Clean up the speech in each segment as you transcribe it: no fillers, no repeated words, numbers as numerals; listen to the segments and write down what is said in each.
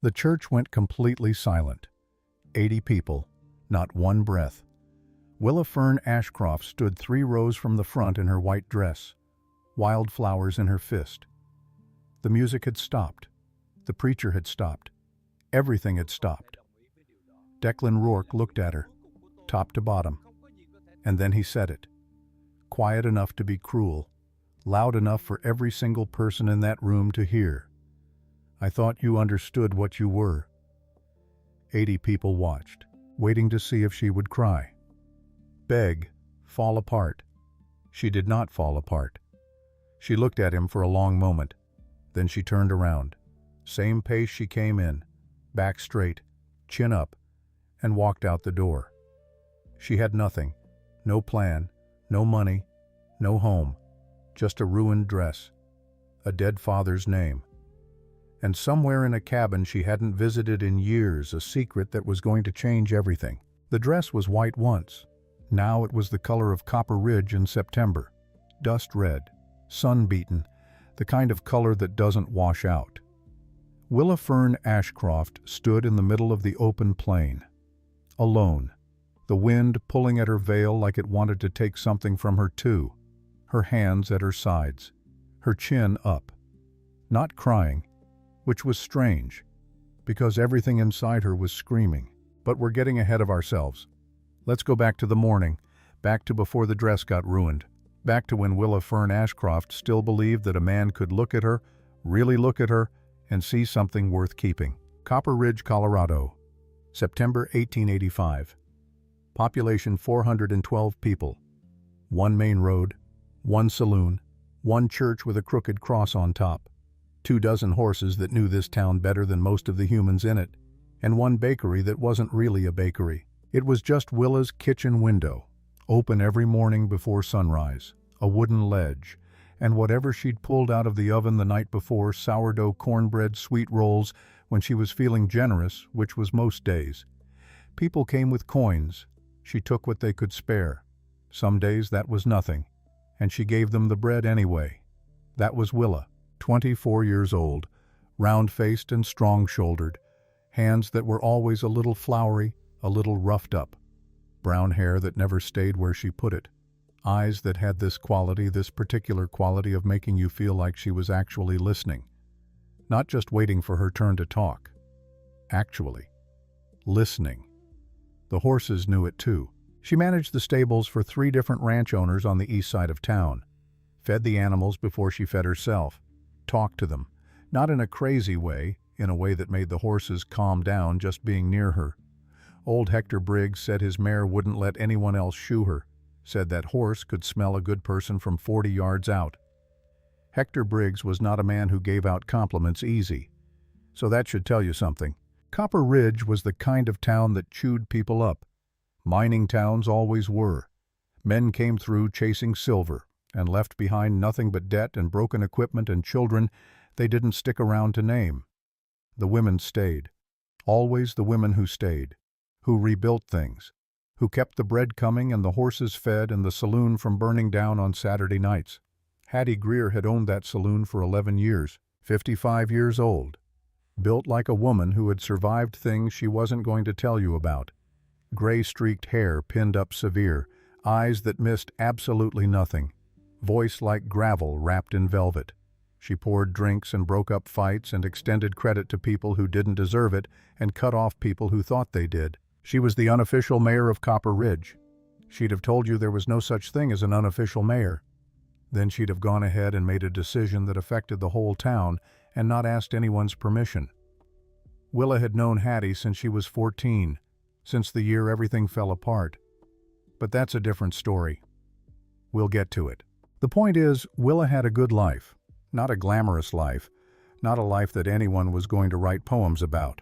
The church went completely silent. 80 people, not one breath. Willa Fern Ashcroft stood 3 rows from the front in her white dress, wildflowers in her fist. The music had stopped. The preacher had stopped. Everything had stopped. Declan Rourke looked at her, top to bottom, and then he said it. Quiet enough to be cruel, loud enough for every single person in that room to hear. I thought you understood what you were. 80 people watched, waiting to see if she would cry. Beg, fall apart. She did not fall apart. She looked at him for a long moment. Then she turned around. Same pace she came in, back straight, chin up, and walked out the door. She had nothing, no plan, no money, no home, just a ruined dress, a dead father's name. And somewhere in a cabin she hadn't visited in years, a secret that was going to change everything. The dress was white once. Now it was the color of Copper Ridge in September. Dust red, sun-beaten, the kind of color that doesn't wash out. Willa Fern Ashcroft stood in the middle of the open plain, alone, the wind pulling at her veil like it wanted to take something from her too, her hands at her sides, her chin up. Not crying, which was strange, because everything inside her was screaming. But we're getting ahead of ourselves. Let's go back to the morning, back to before the dress got ruined, back to when Willa Fern Ashcroft still believed that a man could look at her, really look at her, and see something worth keeping. Copper Ridge, Colorado, September 1885. Population 412 people. 1 main road, 1 saloon, 1 church with a crooked cross on top, 24 horses that knew this town better than most of the humans in it, and 1 bakery that wasn't really a bakery. It was just Willa's kitchen window, open every morning before sunrise, a wooden ledge, and whatever she'd pulled out of the oven the night before, sourdough, cornbread, sweet rolls, when she was feeling generous, which was most days. People came with coins. She took what they could spare. Some days that was nothing, and she gave them the bread anyway. That was Willa, 24 years old, round-faced and strong-shouldered, hands that were always a little floury, a little roughed up, brown hair that never stayed where she put it, eyes that had this quality, this particular quality of making you feel like she was actually listening, not just waiting for her turn to talk. Actually, listening. The horses knew it too. She managed the stables for 3 different ranch owners on the east side of town, fed the animals before she fed herself, talked to them, not in a crazy way, in a way that made the horses calm down just being near her. Old Hector Briggs said his mare wouldn't let anyone else shoe her, said that horse could smell a good person from 40 yards out. Hector Briggs was not a man who gave out compliments easy, so that should tell you something. Copper Ridge was the kind of town that chewed people up. Mining towns always were. Men came through chasing silver and left behind nothing but debt and broken equipment and children they didn't stick around to name. The women stayed. Always the women who stayed, who rebuilt things, who kept the bread coming and the horses fed and the saloon from burning down on Saturday nights. Hattie Greer had owned that saloon for 11 years, 55 years old. Built like a woman who had survived things she wasn't going to tell you about. Gray-streaked hair pinned up severe, eyes that missed absolutely nothing, voice like gravel wrapped in velvet. She poured drinks and broke up fights and extended credit to people who didn't deserve it and cut off people who thought they did. She was the unofficial mayor of Copper Ridge. She'd have told you there was no such thing as an unofficial mayor. Then she'd have gone ahead and made a decision that affected the whole town and not asked anyone's permission. Willa had known Hattie since she was 14, since the year everything fell apart. But that's a different story. We'll get to it. The point is, Willa had a good life. Not a glamorous life, not a life that anyone was going to write poems about,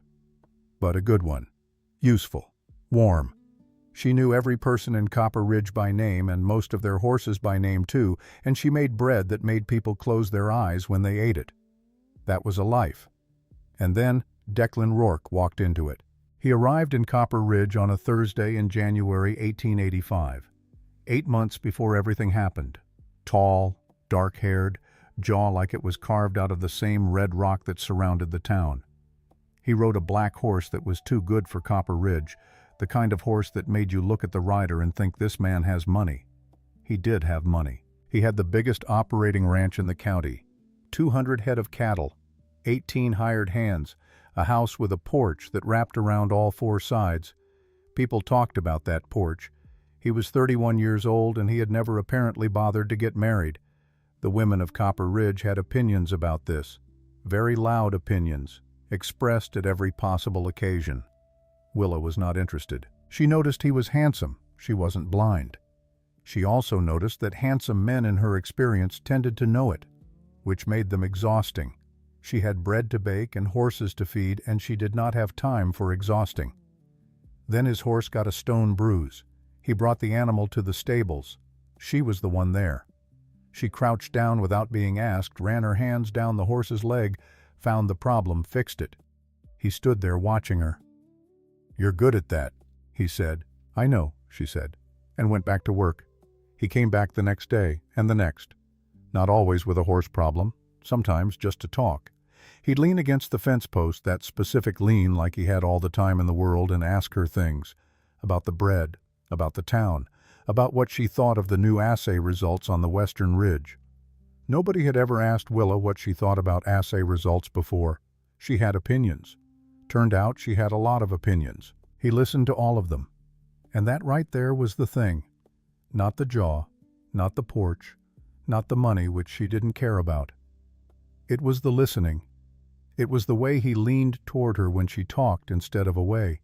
but a good one. Useful, warm. She knew every person in Copper Ridge by name and most of their horses by name too, and she made bread that made people close their eyes when they ate it. That was a life. And then Declan Rourke walked into it. He arrived in Copper Ridge on a Thursday in January 1885, 8 months before everything happened. Tall, dark-haired, jaw like it was carved out of the same red rock that surrounded the town. He rode a black horse that was too good for Copper Ridge, the kind of horse that made you look at the rider and think this man has money. He did have money. He had the biggest operating ranch in the county, 200 head of cattle, 18 hired hands, a house with a porch that wrapped around all four sides. People talked about that porch. He was 31 years old and he had never apparently bothered to get married. The women of Copper Ridge had opinions about this, very loud opinions, expressed at every possible occasion. Willa was not interested. She noticed he was handsome. She wasn't blind. She also noticed that handsome men in her experience tended to know it, which made them exhausting. She had bread to bake and horses to feed, and she did not have time for exhausting. Then his horse got a stone bruise. He brought the animal to the stables. She was the one there. She crouched down without being asked, ran her hands down the horse's leg, found the problem, fixed it. He stood there watching her. "You're good at that," he said. "I know," she said, and went back to work. He came back the next day, and the next. Not always with a horse problem, sometimes just to talk. He'd lean against the fence post, that specific lean like he had all the time in the world, and ask her things. About the bread, about the town, about what she thought of the new assay results on the Western Ridge. Nobody had ever asked Willa what she thought about assay results before. She had opinions. Turned out she had a lot of opinions. He listened to all of them. And that right there was the thing. Not the jaw, not the porch, not the money, which she didn't care about. It was the listening. It was the way he leaned toward her when she talked instead of away.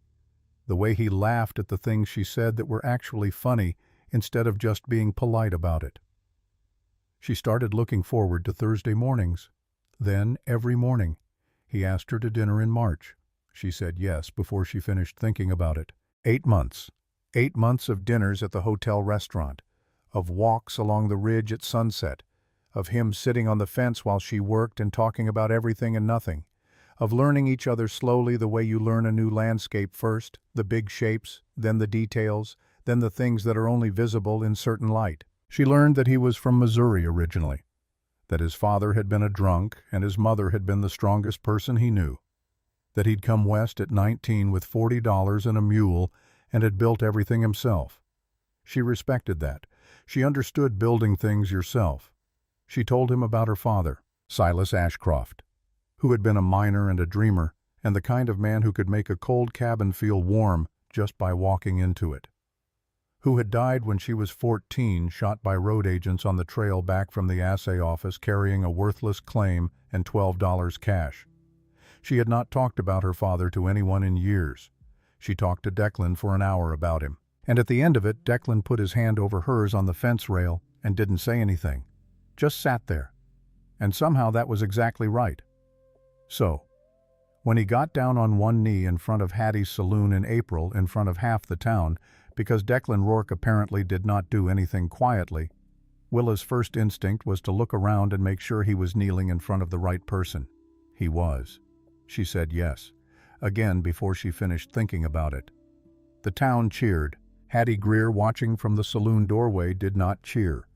The way he laughed at the things she said that were actually funny instead of just being polite about it. She started looking forward to Thursday mornings. Then, every morning, he asked her to dinner in March. She said yes before she finished thinking about it. 8 months. 8 months of dinners at the hotel restaurant, of walks along the ridge at sunset, of him sitting on the fence while she worked and talking about everything and nothing, of learning each other slowly the way you learn a new landscape first, the big shapes, then the details, then the things that are only visible in certain light. She learned that he was from Missouri originally, that his father had been a drunk and his mother had been the strongest person he knew, that he'd come west at 19 with $40 and a mule and had built everything himself. She respected that. She understood building things yourself. She told him about her father, Silas Ashcroft, who had been a miner and a dreamer, and the kind of man who could make a cold cabin feel warm just by walking into it, who had died when she was 14, shot by road agents on the trail back from the assay office carrying a worthless claim and $12 cash. She had not talked about her father to anyone in years. She talked to Declan for an hour about him, and at the end of it, Declan put his hand over hers on the fence rail and didn't say anything, just sat there. And somehow that was exactly right. So, when he got down on one knee in front of Hattie's saloon in April in front of half the town, because Declan Rourke apparently did not do anything quietly, Willa's first instinct was to look around and make sure he was kneeling in front of the right person. He was. She said yes, again before she finished thinking about it. The town cheered. Hattie Greer, watching from the saloon doorway, did not cheer.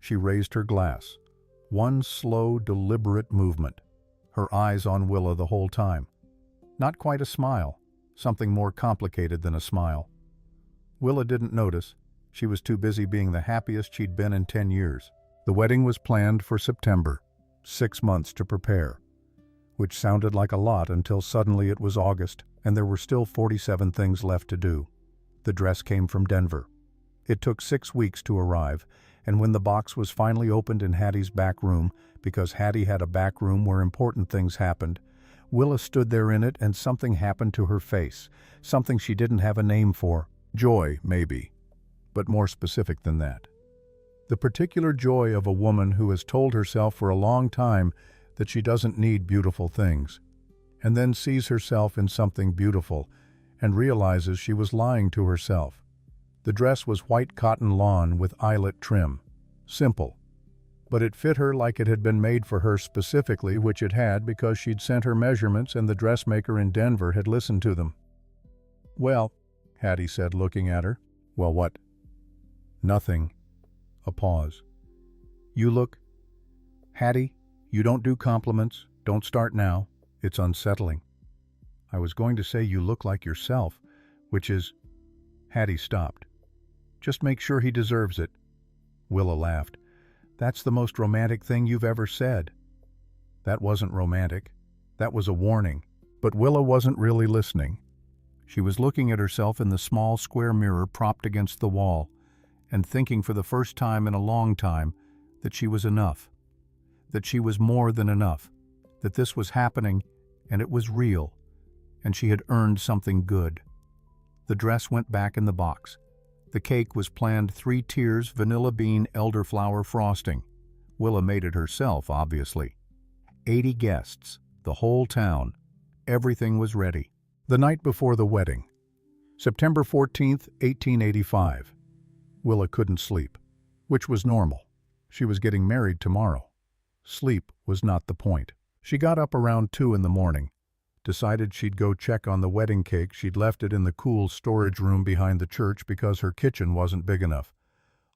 She raised her glass. One slow, deliberate movement. Her eyes on Willa the whole time. Not quite a smile. Something more complicated than a smile. Willa didn't notice. She was too busy being the happiest she'd been in 10 years. The wedding was planned for September. 6 months to prepare. Which sounded like a lot until suddenly it was August, and there were still 47 things left to do. The dress came from Denver. It took 6 weeks to arrive, and when the box was finally opened in Hattie's back room, because Hattie had a back room where important things happened, Willa stood there in it and something happened to her face, something she didn't have a name for. Joy, maybe, but more specific than that. The particular joy of a woman who has told herself for a long time that she doesn't need beautiful things, and then sees herself in something beautiful and realizes she was lying to herself. The dress was white cotton lawn with eyelet trim. Simple. But it fit her like it had been made for her specifically, which it had because she'd sent her measurements and the dressmaker in Denver had listened to them. "Well," Hattie said, looking at her. "Well, what?" "Nothing." A pause. "You look..." "Hattie, you don't do compliments. Don't start now. It's unsettling." I was going to say you look like yourself, which is—" Hattie stopped. "Just make sure he deserves it." Willa laughed. "That's the most romantic thing you've ever said." That wasn't romantic. That was a warning. But Willa wasn't really listening. She was looking at herself in the small square mirror propped against the wall, and thinking for the first time in a long time that she was enough, that she was more than enough, that this was happening and it was real, and she had earned something good. The dress went back in the box. The cake was planned 3 tiers vanilla bean elderflower frosting. Willa made it herself, obviously. 80 guests, the whole town. Everything was ready. The night before the wedding, September 14th, 1885. Willa couldn't sleep, which was normal. She was getting married tomorrow. Sleep was not the point. She got up around 2 in the morning, decided she'd go check on the wedding cake. She'd left it in the cool storage room behind the church because her kitchen wasn't big enough.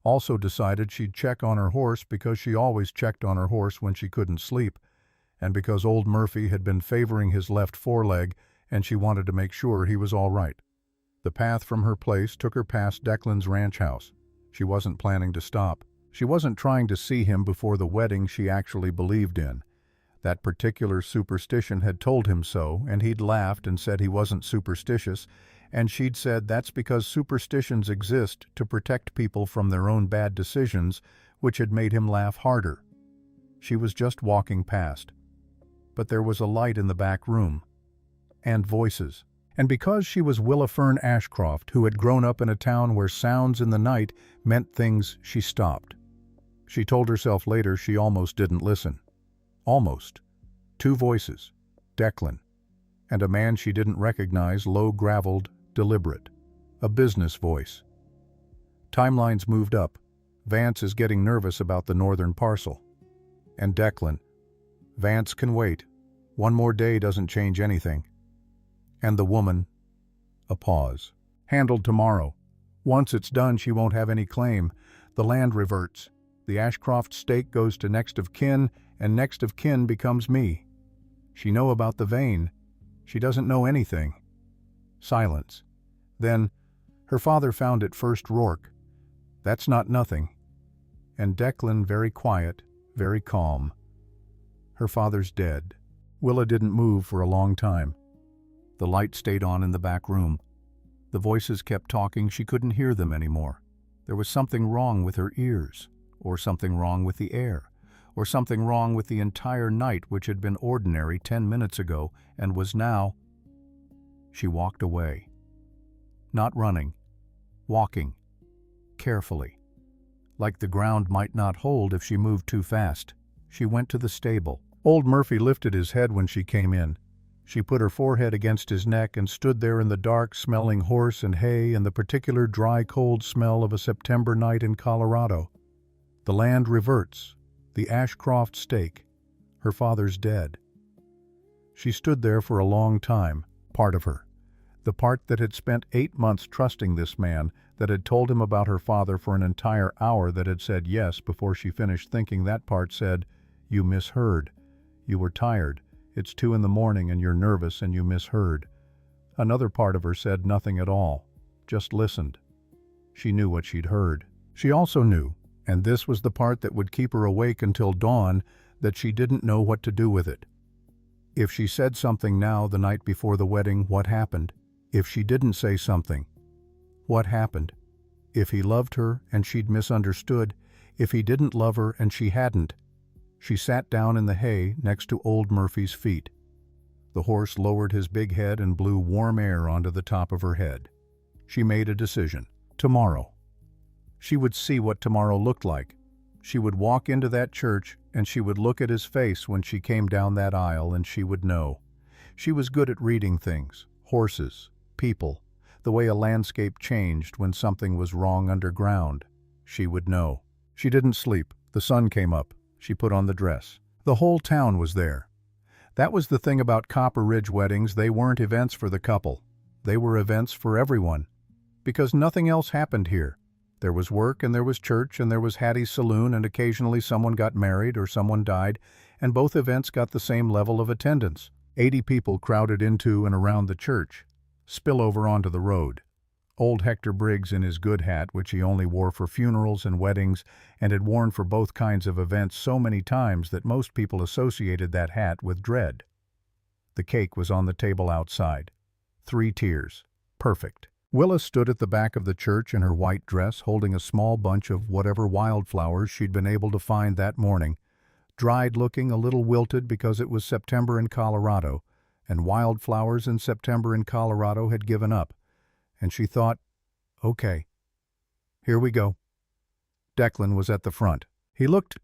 Also decided she'd check on her horse because she always checked on her horse when she couldn't sleep, and because old Murphy had been favoring his left foreleg and she wanted to make sure he was all right. The path from her place took her past Declan's ranch house. She wasn't planning to stop. She wasn't trying to see him before the wedding she actually believed in. That particular superstition had told him so, and he'd laughed and said he wasn't superstitious, and she'd said that's because superstitions exist to protect people from their own bad decisions, which had made him laugh harder. She was just walking past. But there was a light in the back room. And voices. And because she was Willa Fern Ashcroft, who had grown up in a town where sounds in the night meant things, she stopped. She told herself later she almost didn't listen. Almost. 2 voices. Declan. And a man she didn't recognize, low-graveled, deliberate. A business voice. Timelines moved up. Vance is getting nervous about the northern parcel. And Declan. Vance can wait. 1 more day doesn't change anything. And the woman. A pause. Handled tomorrow. Once it's done, she won't have any claim. The land reverts. The Ashcroft stake goes to next of kin, and next of kin becomes me. She know about the vein. She doesn't know anything. Silence. Then, her father found it first, Rourke. That's not nothing. And Declan very quiet, very calm. Her father's dead. Willa didn't move for a long time. The light stayed on in the back room. The voices kept talking. She couldn't hear them anymore. There was something wrong with her ears, or something wrong with the air, or something wrong with the entire night, which had been ordinary 10 minutes ago and was now. She walked away. Not running. Walking. Carefully. Like the ground might not hold if she moved too fast. She went to the stable. Old Murphy lifted his head when she came in. She put her forehead against his neck and stood there in the dark, smelling horse and hay and the particular dry, cold smell of a September night in Colorado. The land reverts. The Ashcroft stake. Her father's dead. She stood there for a long time, part of her. The part that had spent 8 months trusting this man, that had told him about her father for an entire hour, that had said yes before she finished thinking. That part said, "You misheard. You were tired. It's 2 in the morning and you're nervous and you misheard." Another part of her said nothing at all, just listened. She knew what she'd heard. She also knew, and this was the part that would keep her awake until dawn, that she didn't know what to do with it. If she said something now, the night before the wedding, what happened? If she didn't say something, what happened? If he loved her and she'd misunderstood, if he didn't love her and she hadn't. She sat down in the hay next to old Murphy's feet. The horse lowered his big head and blew warm air onto the top of her head. She made a decision. Tomorrow. She would see what tomorrow looked like. She would walk into that church and she would look at his face when she came down that aisle, and she would know. She was good at reading things, horses, people, the way a landscape changed when something was wrong underground. She would know. She didn't sleep. The sun came up. She put on the dress. The whole town was there. That was the thing about Copper Ridge weddings. They weren't events for the couple. They were events for everyone. Because nothing else happened here. There was work and there was church and there was Hattie's saloon, and occasionally someone got married or someone died, and both events got the same level of attendance. 80 people crowded into and around the church, spill over onto the road. Old Hector Briggs in his good hat, which he only wore for funerals and weddings and had worn for both kinds of events so many times that most people associated that hat with dread. The cake was on the table outside. 3 tiers. Perfect. Willa stood at the back of the church in her white dress, holding a small bunch of whatever wildflowers she'd been able to find that morning, dried-looking, a little wilted because it was September in Colorado, and wildflowers in September in Colorado had given up. And she thought, okay, here we go. Declan was at the front. He looked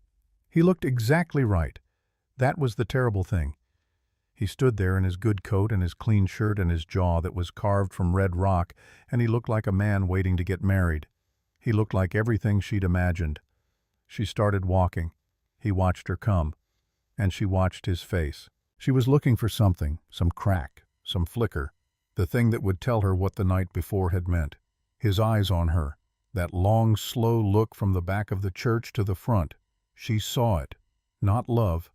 exactly right. That was the terrible thing. He stood there in his good coat and his clean shirt and his jaw that was carved from red rock, and he looked like a man waiting to get married. He looked like everything she'd imagined. She started walking. He watched her come, and she watched his face. She was looking for something, some crack, some flicker, the thing that would tell her what the night before had meant. His eyes on her, that long, slow look from the back of the church to the front. She saw it. Not love,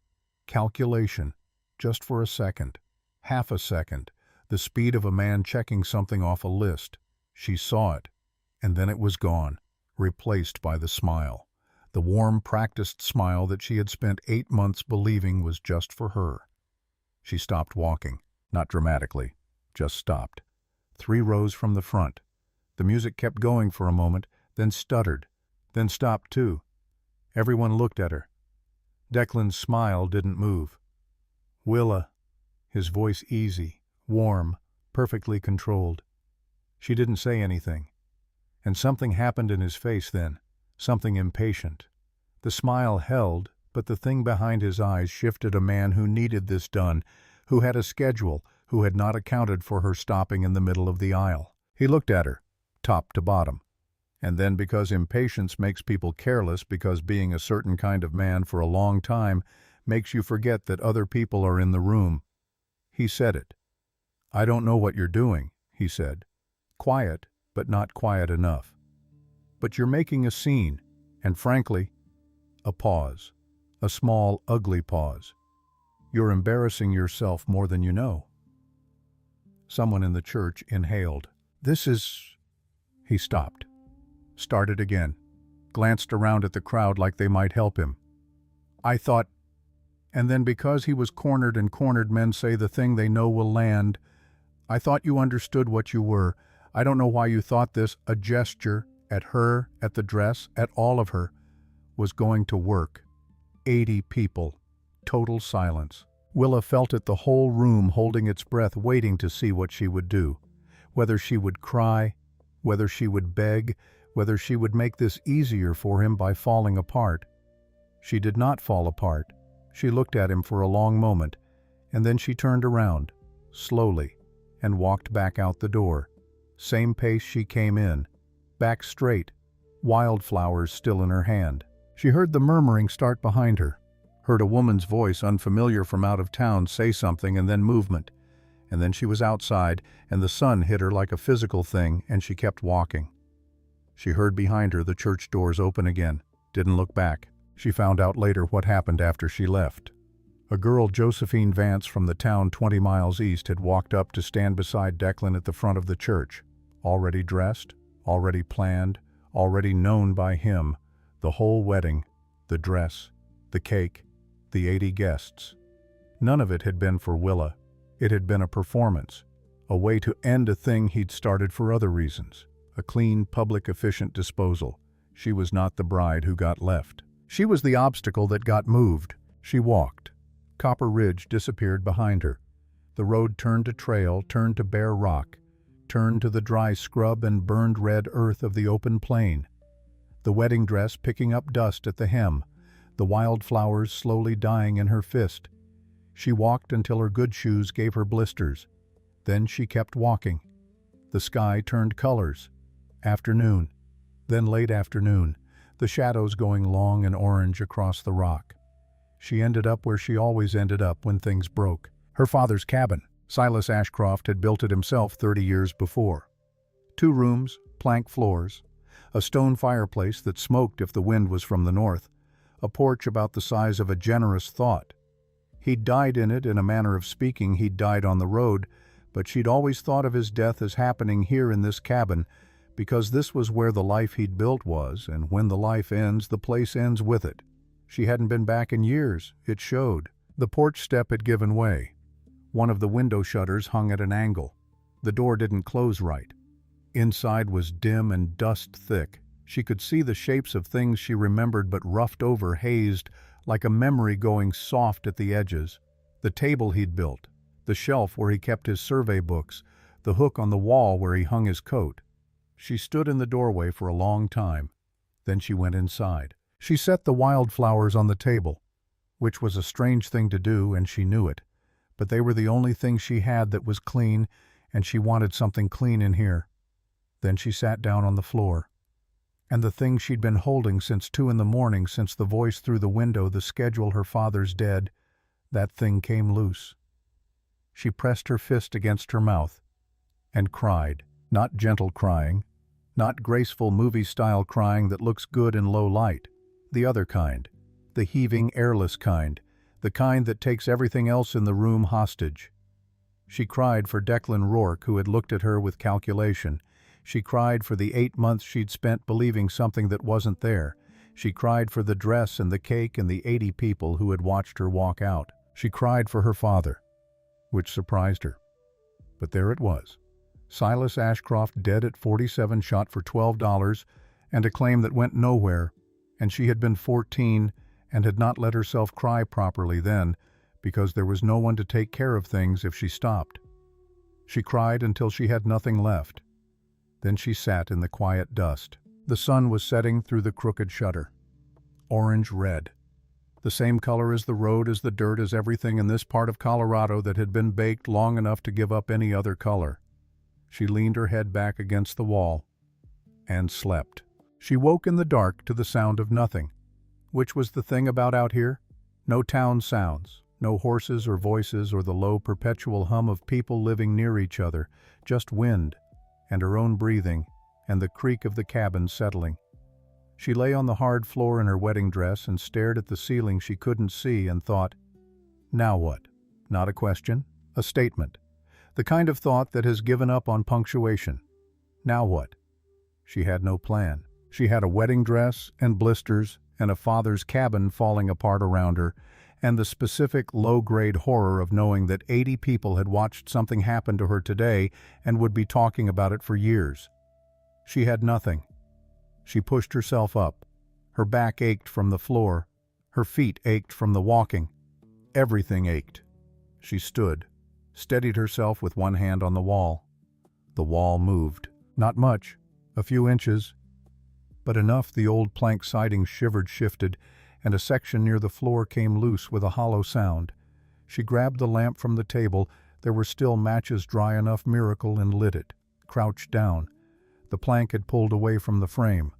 calculation, just for a second, half a second, the speed of a man checking something off a list. She saw it, and then it was gone, replaced by the smile. The warm, practiced smile that she had spent 8 months believing was just for her. She stopped walking, not dramatically, just stopped. 3 rows from the front. The music kept going for a moment, then stuttered, then stopped too. Everyone looked at her. Declan's smile didn't move. Willa, his voice easy, warm, perfectly controlled. She didn't say anything. And something happened in his face then, something impatient. The smile held, but the thing behind his eyes shifted. A man who needed this done, who had a schedule, who had not accounted for her stopping in the middle of the aisle. He looked at her, top to bottom. And then, because impatience makes people careless, because being a certain kind of man for a long time makes you forget that other people are in the room, he said it. "I don't know what you're doing," he said. Quiet, but not quiet enough. "But you're making a scene, and frankly," a pause, a small, ugly pause. "You're embarrassing yourself more than you know." Someone in the church inhaled. "This is—" He stopped, started again, glanced around at the crowd like they might help him. "I thought—" And then, because he was cornered and cornered men say the thing they know will land, "I thought you understood what you were. I don't know why you thought this," a gesture, at her, at the dress, at all of her, was going to work. 80 people. Total silence. Willa felt it, the whole room holding its breath, waiting to see what she would do. Whether she would cry, whether she would beg, whether she would make this easier for him by falling apart. She did not fall apart. She looked at him for a long moment, and then she turned around, slowly, and walked back out the door. Same pace she came in, back straight, wildflowers still in her hand. She heard the murmuring start behind her, heard a woman's voice, unfamiliar from out of town, say something, and then movement. And then she was outside, and the sun hit her like a physical thing, and she kept walking. She heard behind her the church doors open again, didn't look back. She found out later what happened after she left. A girl, Josephine Vance, from the town 20 miles east, had walked up to stand beside Declan at the front of the church, already dressed, already planned, already known by him, the whole wedding, the dress, the cake, the 80 guests. None of it had been for Willa. It had been a performance, a way to end a thing he'd started for other reasons, a clean, public, efficient disposal. She was not the bride who got left. She was the obstacle that got moved. She walked. Copper Ridge disappeared behind her. The road turned to trail, turned to bare rock, turned to the dry scrub and burned red earth of the open plain. The wedding dress picking up dust at the hem, the wildflowers slowly dying in her fist. She walked until her good shoes gave her blisters. Then she kept walking. The sky turned colors. Afternoon. Then late afternoon, the shadows going long and orange across the rock. She ended up where she always ended up when things broke. Her father's cabin. Silas Ashcroft had built it himself 30 years before. 2 rooms, plank floors, a stone fireplace that smoked if the wind was from the north, a porch about the size of a generous thought. He'd died in it, in a manner of speaking. He'd died on the road, but she'd always thought of his death as happening here in this cabin, because this was where the life he'd built was, and when the life ends, the place ends with it. She hadn't been back in years. It showed. The porch step had given way. One of the window shutters hung at an angle. The door didn't close right. Inside was dim and dust thick. She could see the shapes of things she remembered but roughed over, hazed, like a memory going soft at the edges. The table he'd built, the shelf where he kept his survey books, the hook on the wall where he hung his coat. She stood in the doorway for a long time. Then she went inside. She set the wildflowers on the table, which was a strange thing to do, and she knew it. But they were the only thing she had that was clean, and she wanted something clean in here. Then she sat down on the floor. And the thing she'd been holding since 2 a.m, since the voice through the window, the schedule her father's dead, that thing came loose. She pressed her fist against her mouth and cried. Not gentle crying, not graceful movie-style crying that looks good in low light. The other kind, the heaving, airless kind, the kind that takes everything else in the room hostage. She cried for Declan Rourke, who had looked at her with calculation. She cried for the 8 months she'd spent believing something that wasn't there. She cried for the dress and the cake and the 80 people who had watched her walk out. She cried for her father, which surprised her. But there it was. Silas Ashcroft dead at 47, shot for $12, and a claim that went nowhere, and she had been 14 and had not let herself cry properly then because there was no one to take care of things if she stopped. She cried until she had nothing left. Then she sat in the quiet dust. The sun was setting through the crooked shutter. Orange-red. The same color as the road, as the dirt, as everything in this part of Colorado that had been baked long enough to give up any other color. She leaned her head back against the wall and slept. She woke in the dark to the sound of nothing. Which was the thing about out here? No town sounds, no horses or voices or the low perpetual hum of people living near each other, just wind and her own breathing and the creak of the cabin settling. She lay on the hard floor in her wedding dress and stared at the ceiling she couldn't see and thought, now what? Not a question, a statement. The kind of thought that has given up on punctuation. Now what? She had no plan. She had a wedding dress and blisters and a father's cabin falling apart around her, and the specific low-grade horror of knowing that 80 people had watched something happen to her today and would be talking about it for years. She had nothing. She pushed herself up. Her back ached from the floor. Her feet ached from the walking. Everything ached. She stood, steadied herself with one hand on the wall. The wall moved. Not much, a few inches, but enough the old plank siding shifted, and a section near the floor came loose with a hollow sound. She grabbed the lamp from the table. There were still matches dry enough, miracle, and lit it. Crouched down. The plank had pulled away from the frame.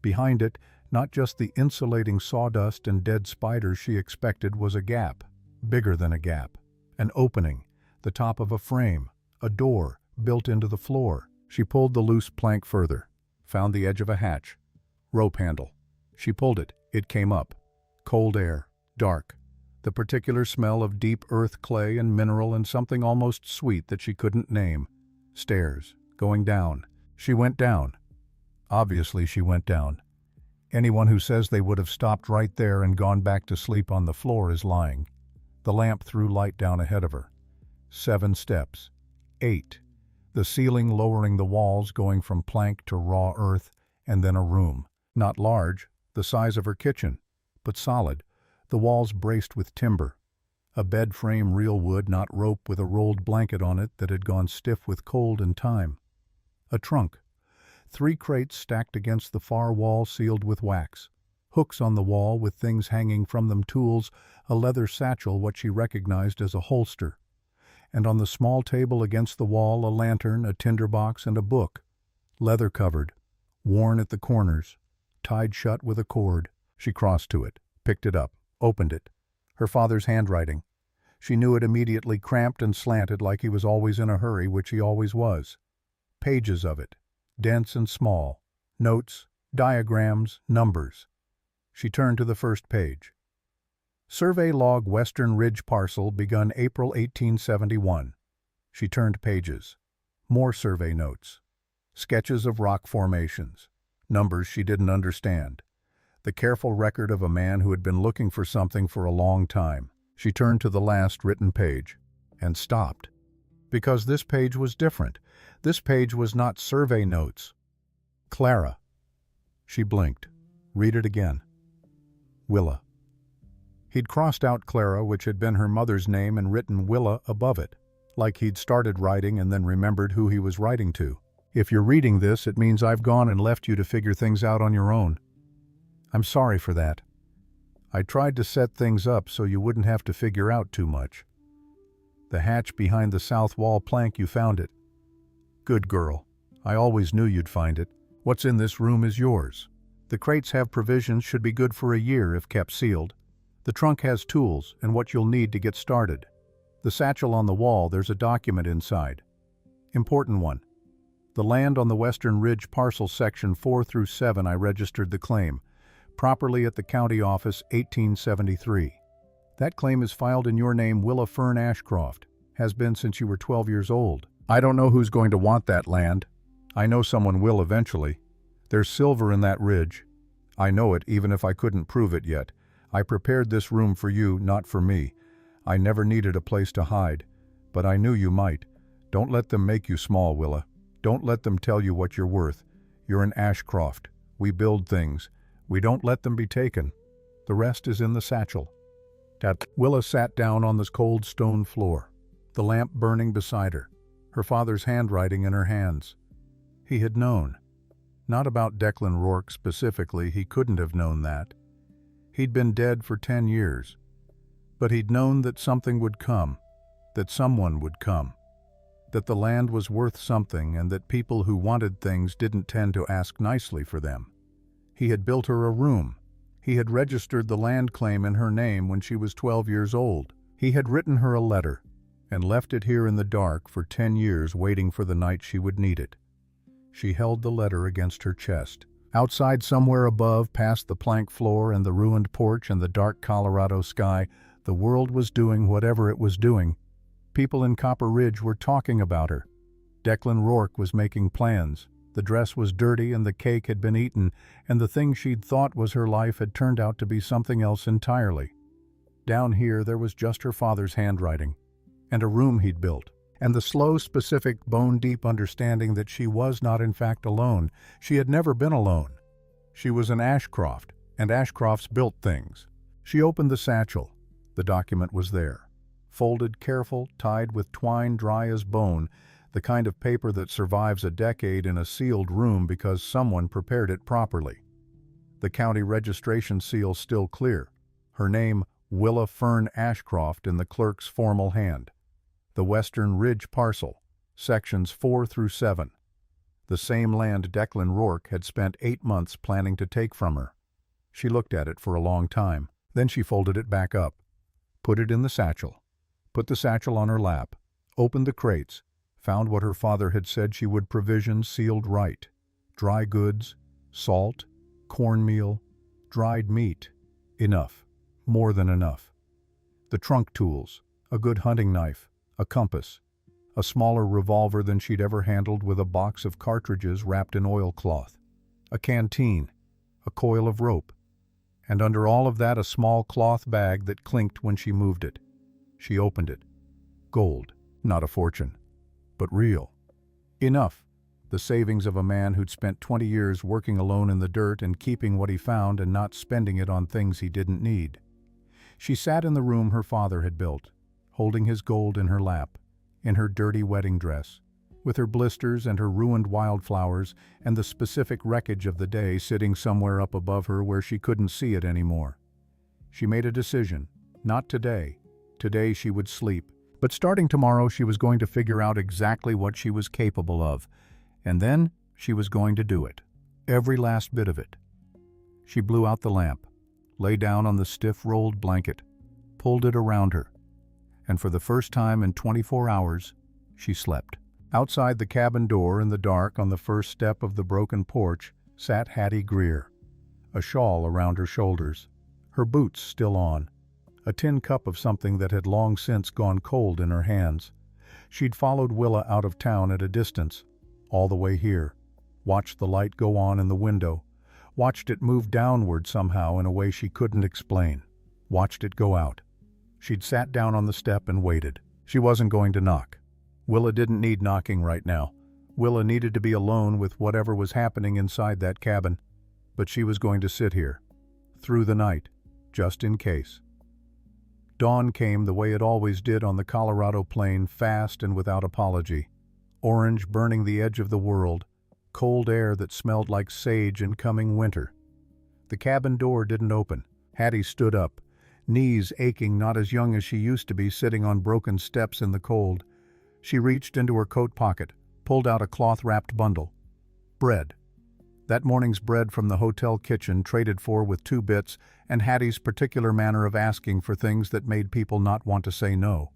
Behind it, not just the insulating sawdust and dead spiders she expected, was a gap, bigger than a gap, an opening, the top of a frame, a door built into the floor. She pulled the loose plank further, found the edge of a hatch, rope handle. She pulled it. It came up. Cold air, dark, the particular smell of deep earth, clay, and mineral, and something almost sweet that she couldn't name. Stairs, going down. She went down. Obviously she went down. Anyone who says they would have stopped right there and gone back to sleep on the floor is lying. The lamp threw light down ahead of her. 7 steps. 8. The ceiling lowering the walls, going from plank to raw earth, and then a room. Not large, the size of her kitchen, but solid, the walls braced with timber. A bed frame, real wood, not rope, with a rolled blanket on it that had gone stiff with cold and time. A trunk. 3 crates stacked against the far wall, sealed with wax. Hooks on the wall with things hanging from them, tools, a leather satchel, what she recognized as a holster. And on the small table against the wall, a lantern, a tinderbox, and a book. Leather-covered, worn at the corners, tied shut with a cord. She crossed to it, picked it up, opened it. Her father's handwriting. She knew it immediately, cramped and slanted like he was always in a hurry, which he always was. Pages of it, dense and small. Notes, diagrams, numbers. She turned to the first page. Survey log Western Ridge parcel begun April 1871. She turned pages. More survey notes. Sketches of rock formations. Numbers she didn't understand. The careful record of a man who had been looking for something for a long time. She turned to the last written page and stopped. Because this page was different. This page was not survey notes. Clara. She blinked. Read it again. Willa. He'd crossed out Clara, which had been her mother's name, and written Willa above it, like he'd started writing and then remembered who he was writing to. If you're reading this, it means I've gone and left you to figure things out on your own. I'm sorry for that. I tried to set things up so you wouldn't have to figure out too much. The hatch behind the south wall plank, you found it. Good girl. I always knew you'd find it. What's in this room is yours. The crates have provisions, should be good for a year if kept sealed. The trunk has tools and what you'll need to get started. The satchel on the wall, there's a document inside. Important one. The land on the Western Ridge parcel section 4 through 7, I registered the claim. Properly at the county office, 1873. That claim is filed in your name, Willa Fern Ashcroft. Has been since you were 12 years old. I don't know who's going to want that land. I know someone will eventually. There's silver in that ridge. I know it even if I couldn't prove it yet. I prepared this room for you, not for me. I never needed a place to hide, but I knew you might. Don't let them make you small, Willa. Don't let them tell you what you're worth. You're an Ashcroft. We build things. We don't let them be taken. The rest is in the satchel. Willa sat down on this cold stone floor, the lamp burning beside her, her father's handwriting in her hands. He had known. Not about Declan Rourke specifically, he couldn't have known that. He'd been dead for 10 years. But he'd known that something would come, that someone would come, that the land was worth something and that people who wanted things didn't tend to ask nicely for them. He had built her a room. He had registered the land claim in her name when she was 12 years old. He had written her a letter and left it here in the dark for 10 years waiting for the night she would need it. She held the letter against her chest. Outside, somewhere above, past the plank floor and the ruined porch and the dark Colorado sky, the world was doing whatever it was doing. People in Copper Ridge were talking about her. Declan Rourke was making plans. The dress was dirty and the cake had been eaten, and the thing she'd thought was her life had turned out to be something else entirely. Down here there was just her father's handwriting, and a room he'd built, and the slow, specific, bone-deep understanding that she was not in fact alone. She had never been alone. She was an Ashcroft, and Ashcrofts built things. She opened the satchel. The document was there. Folded, careful, tied with twine dry as bone, the kind of paper that survives a decade in a sealed room because someone prepared it properly. The county registration seal still clear. Her name, Willa Fern Ashcroft, in the clerk's formal hand. The Western Ridge parcel, sections 4 through 7. The same land Declan Rourke had spent 8 months planning to take from her. She looked at it for a long time. Then she folded it back up, put it in the satchel, put the satchel on her lap, opened the crates, found what her father had said she would provision sealed right. Dry goods, salt, cornmeal, dried meat. Enough. More than enough. The trunk tools, a good hunting knife, a compass, a smaller revolver than she'd ever handled with a box of cartridges wrapped in oilcloth, a canteen, a coil of rope, and under all of that a small cloth bag that clinked when she moved it. She opened it. Gold, not a fortune, but real. Enough. The savings of a man who'd spent 20 years working alone in the dirt and keeping what he found and not spending it on things he didn't need. She sat in the room her father had built, holding his gold in her lap, in her dirty wedding dress, with her blisters and her ruined wildflowers and the specific wreckage of the day sitting somewhere up above her where she couldn't see it anymore. She made a decision. Not today. Today she would sleep. But starting tomorrow she was going to figure out exactly what she was capable of, and then she was going to do it. Every last bit of it. She blew out the lamp, lay down on the stiff rolled blanket, pulled it around her, and for the first time in 24 hours, she slept. Outside the cabin door in the dark on the first step of the broken porch sat Hattie Greer, a shawl around her shoulders, her boots still on, a tin cup of something that had long since gone cold in her hands. She'd followed Willa out of town at a distance, all the way here, watched the light go on in the window, watched it move downward somehow in a way she couldn't explain, watched it go out. She'd sat down on the step and waited. She wasn't going to knock. Willa didn't need knocking right now. Willa needed to be alone with whatever was happening inside that cabin, but she was going to sit here, through the night, just in case. Dawn came the way it always did on the Colorado plain, fast and without apology. Orange burning the edge of the world, cold air that smelled like sage and coming winter. The cabin door didn't open. Hattie stood up, knees aching, not as young as she used to be, sitting on broken steps in the cold. She reached into her coat pocket, pulled out a cloth-wrapped bundle. Bread. That morning's bread from the hotel kitchen, traded for with 2 bits, and Hattie's particular manner of asking for things that made people not want to say no.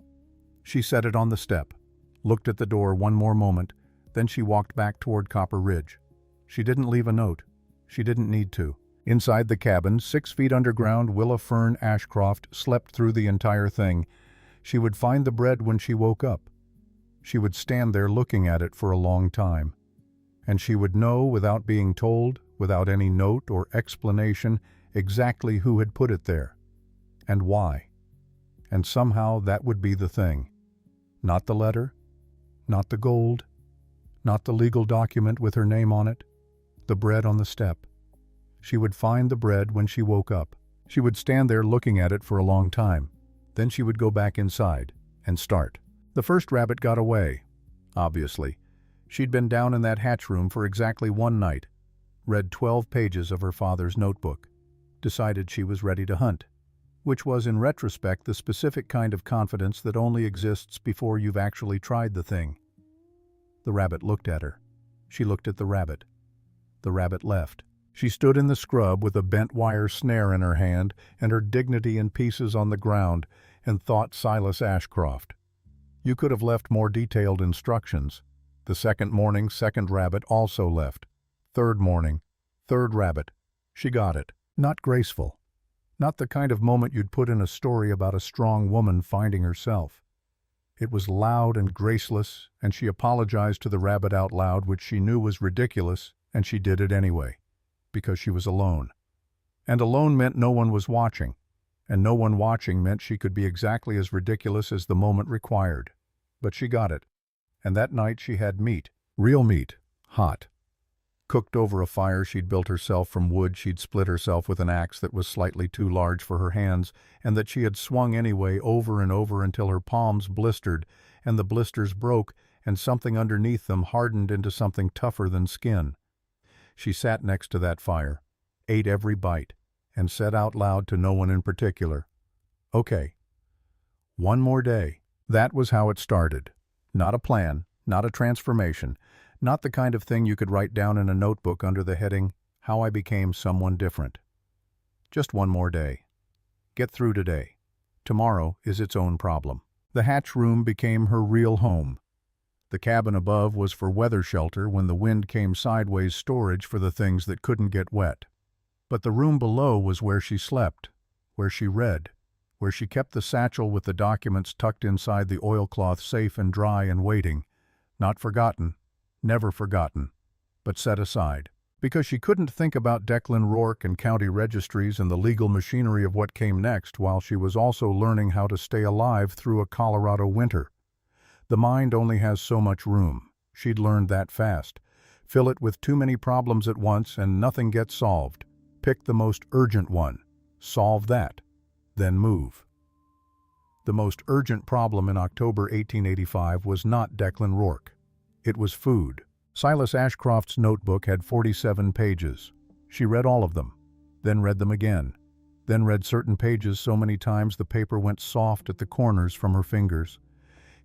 She set it on the step, looked at the door one more moment, then she walked back toward Copper Ridge. She didn't leave a note. She didn't need to. Inside the cabin, 6 feet underground, Willa Fern Ashcroft slept through the entire thing. She would find the bread when she woke up. She would stand there looking at it for a long time. And she would know, without being told, without any note or explanation, exactly who had put it there, and why. And somehow that would be the thing. Not the letter, not the gold, not the legal document with her name on it, the bread on the step. She would find the bread when she woke up. She would stand there looking at it for a long time. Then she would go back inside and start. The first rabbit got away, obviously. She'd been down in that hatch room for exactly 1 night, read 12 pages of her father's notebook, decided she was ready to hunt, which was, in retrospect, the specific kind of confidence that only exists before you've actually tried the thing. The rabbit looked at her. She looked at the rabbit. The rabbit left. She stood in the scrub with a bent wire snare in her hand and her dignity in pieces on the ground, and thought Silas Ashcroft. You could have left more detailed instructions. The second morning, second rabbit also left. Third morning, third rabbit. She got it. Not graceful. Not the kind of moment you'd put in a story about a strong woman finding herself. It was loud and graceless, and she apologized to the rabbit out loud, which she knew was ridiculous, and she did it anyway, because she was alone. And alone meant no one was watching, and no one watching meant she could be exactly as ridiculous as the moment required. But she got it. And that night she had meat, real meat, hot. Cooked over a fire she'd built herself from wood she'd split herself with an axe that was slightly too large for her hands, and that she had swung anyway over and over until her palms blistered, and the blisters broke, and something underneath them hardened into something tougher than skin. She sat next to that fire, ate every bite, and said out loud to no one in particular, "Okay. 1 more day." That was how it started. Not a plan, not a transformation, not the kind of thing you could write down in a notebook under the heading, "How I Became Someone Different." Just 1 more day. Get through today. Tomorrow is its own problem. The hatch room became her real home. The cabin above was for weather shelter when the wind came sideways, storage for the things that couldn't get wet. But the room below was where she slept, where she read, where she kept the satchel with the documents tucked inside the oilcloth, safe and dry and waiting, not forgotten, never forgotten, but set aside. Because she couldn't think about Declan Rourke and county registries and the legal machinery of what came next while she was also learning how to stay alive through a Colorado winter. The mind only has so much room. She'd learned that fast. Fill it with too many problems at once and nothing gets solved. Pick the most urgent one. Solve that. Then move. The most urgent problem in October 1885 was not Declan Rourke. It was food. Silas Ashcroft's notebook had 47 pages. She read all of them, then read them again, then read certain pages so many times the paper went soft at the corners from her fingers.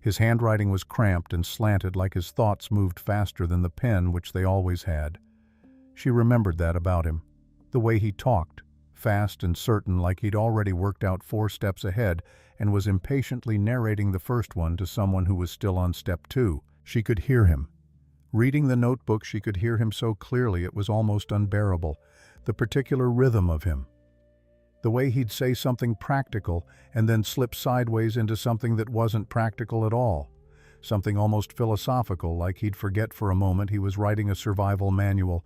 His handwriting was cramped and slanted, like his thoughts moved faster than the pen which they always had. She remembered that about him, the way he talked, fast and certain, like he'd already worked out 4 steps ahead and was impatiently narrating the first one to someone who was still on step 2. She could hear him. Reading the notebook, she could hear him so clearly it was almost unbearable, the particular rhythm of him. The way he'd say something practical and then slip sideways into something that wasn't practical at all. Something almost philosophical, like he'd forget for a moment he was writing a survival manual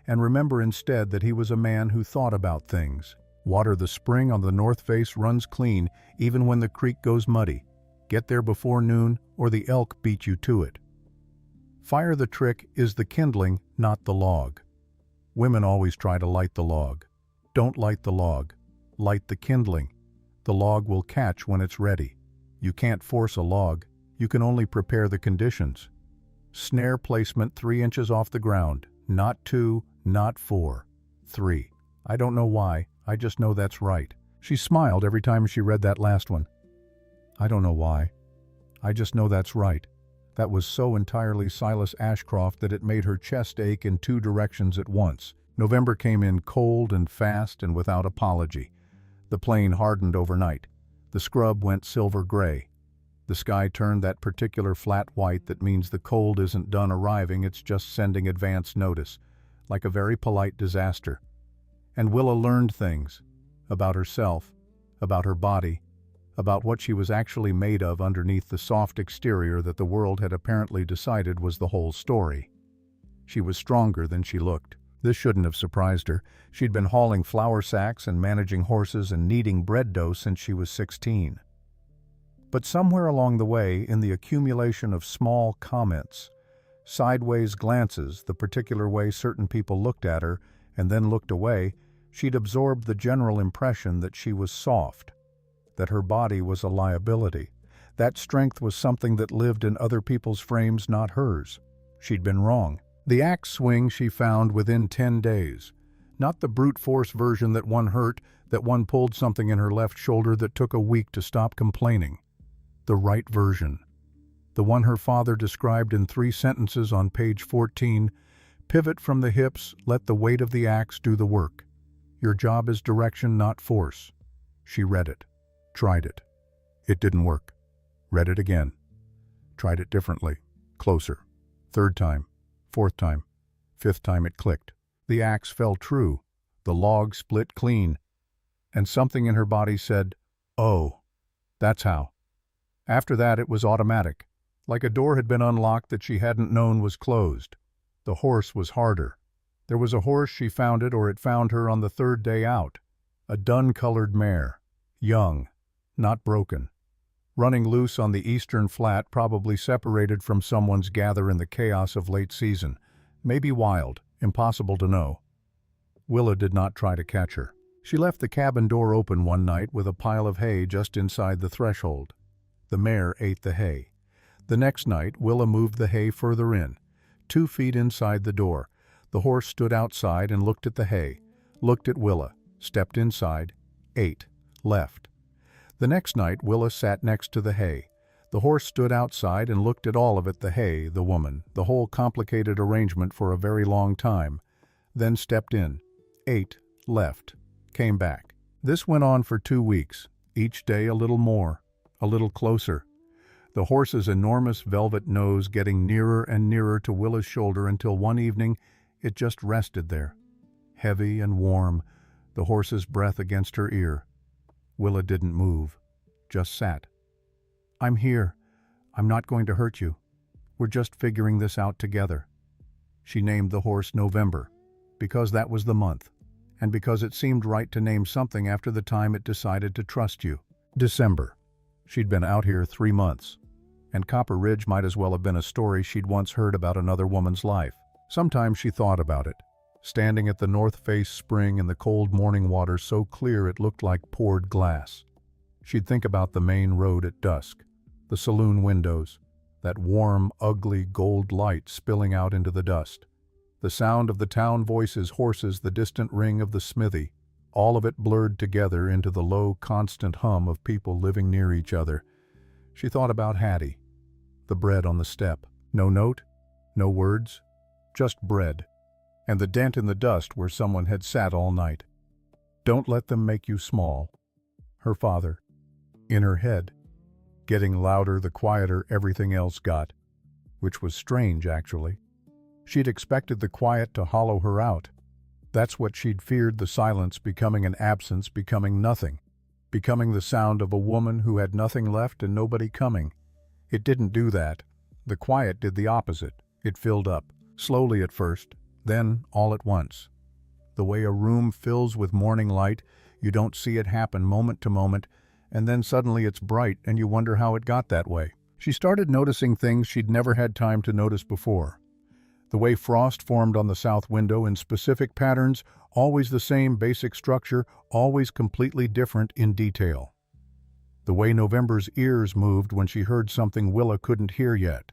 and remember instead that he was a man who thought about things. Water the spring on the north face runs clean even when the creek goes muddy. Get there before noon or the elk beat you to it. Fire the trick is the kindling, not the log. Women always try to light the log. Don't light the log. Light the kindling. The log will catch when it's ready. You can't force a log. You can only prepare the conditions. Snare placement 3 inches off the ground. Not 2, not 4. 3. I don't know why, I just know that's right. She smiled every time she read that last one. I don't know why. I just know that's right. That was so entirely Silas Ashcroft that it made her chest ache in 2 directions at once. November came in cold and fast and without apology. The plain hardened overnight. The scrub went silver gray. The sky turned that particular flat white that means the cold isn't done arriving, it's just sending advance notice, like a very polite disaster. And Willa learned things about herself, about her body, about what she was actually made of underneath the soft exterior that the world had apparently decided was the whole story. She was stronger than she looked. This shouldn't have surprised her. She'd been hauling flour sacks and managing horses and kneading bread dough since she was 16. But somewhere along the way, in the accumulation of small comments, sideways glances, the particular way certain people looked at her and then looked away, she'd absorbed the general impression that she was soft, that her body was a liability. That strength was something that lived in other people's frames, not hers. She'd been wrong. The axe swing she found within 10 days. Not the brute force version that one hurt, that one pulled something in her left shoulder that took a week to stop complaining. The right version. The one her father described in 3 sentences on page 14. Pivot from the hips, let the weight of the axe do the work. Your job is direction, not force. She read it. Tried it. It didn't work. Read it again. Tried it differently. Closer. 3rd time. 4th time. 5th time it clicked. The axe fell true. The log split clean. And something in her body said, "Oh, that's how." After that it was automatic. Like a door had been unlocked that she hadn't known was closed. The horse was harder. There was a horse, she found it or it found her on the 3rd day out. A dun-colored mare. Young. Not broken. Running loose on the eastern flat, probably separated from someone's gather in the chaos of late season. Maybe wild, impossible to know. Willa did not try to catch her. She left the cabin door open one night with a pile of hay just inside the threshold. The mare ate the hay. The next night, Willa moved the hay further in, 2 feet inside the door. The horse stood outside and looked at the hay, looked at Willa, stepped inside, ate, left. The next night, Willa sat next to the hay. The horse stood outside and looked at all of it, the hay, the woman, the whole complicated arrangement for a very long time, then stepped in, ate, left, came back. This went on for 2 weeks, each day a little more, a little closer. The horse's enormous velvet nose getting nearer and nearer to Willa's shoulder until one evening it just rested there, heavy and warm, the horse's breath against her ear. Willa didn't move, just sat. "I'm here. I'm not going to hurt you. We're just figuring this out together." She named the horse November, because that was the month, and because it seemed right to name something after the time it decided to trust you. December. She'd been out here 3 months, and Copper Ridge might as well have been a story she'd once heard about another woman's life. Sometimes she thought about it, standing at the North Face spring in the cold morning water so clear it looked like poured glass. She'd think about the main road at dusk, the saloon windows, that warm, ugly gold light spilling out into the dust, the sound of the town voices, horses, the distant ring of the smithy, all of it blurred together into the low, constant hum of people living near each other. She thought about Hattie, the bread on the step. No note, no words, just bread, and the dent in the dust where someone had sat all night. Don't let them make you small. Her father. In her head. Getting louder the quieter everything else got, which was strange, actually. She'd expected the quiet to hollow her out. That's what she'd feared, the silence becoming an absence, becoming nothing, becoming the sound of a woman who had nothing left and nobody coming. It didn't do that. The quiet did the opposite. It filled up, slowly at first, then all at once. The way a room fills with morning light, you don't see it happen moment to moment, and then suddenly it's bright and you wonder how it got that way. She started noticing things she'd never had time to notice before. The way frost formed on the south window in specific patterns, always the same basic structure, always completely different in detail. The way November's ears moved when she heard something Willa couldn't hear yet.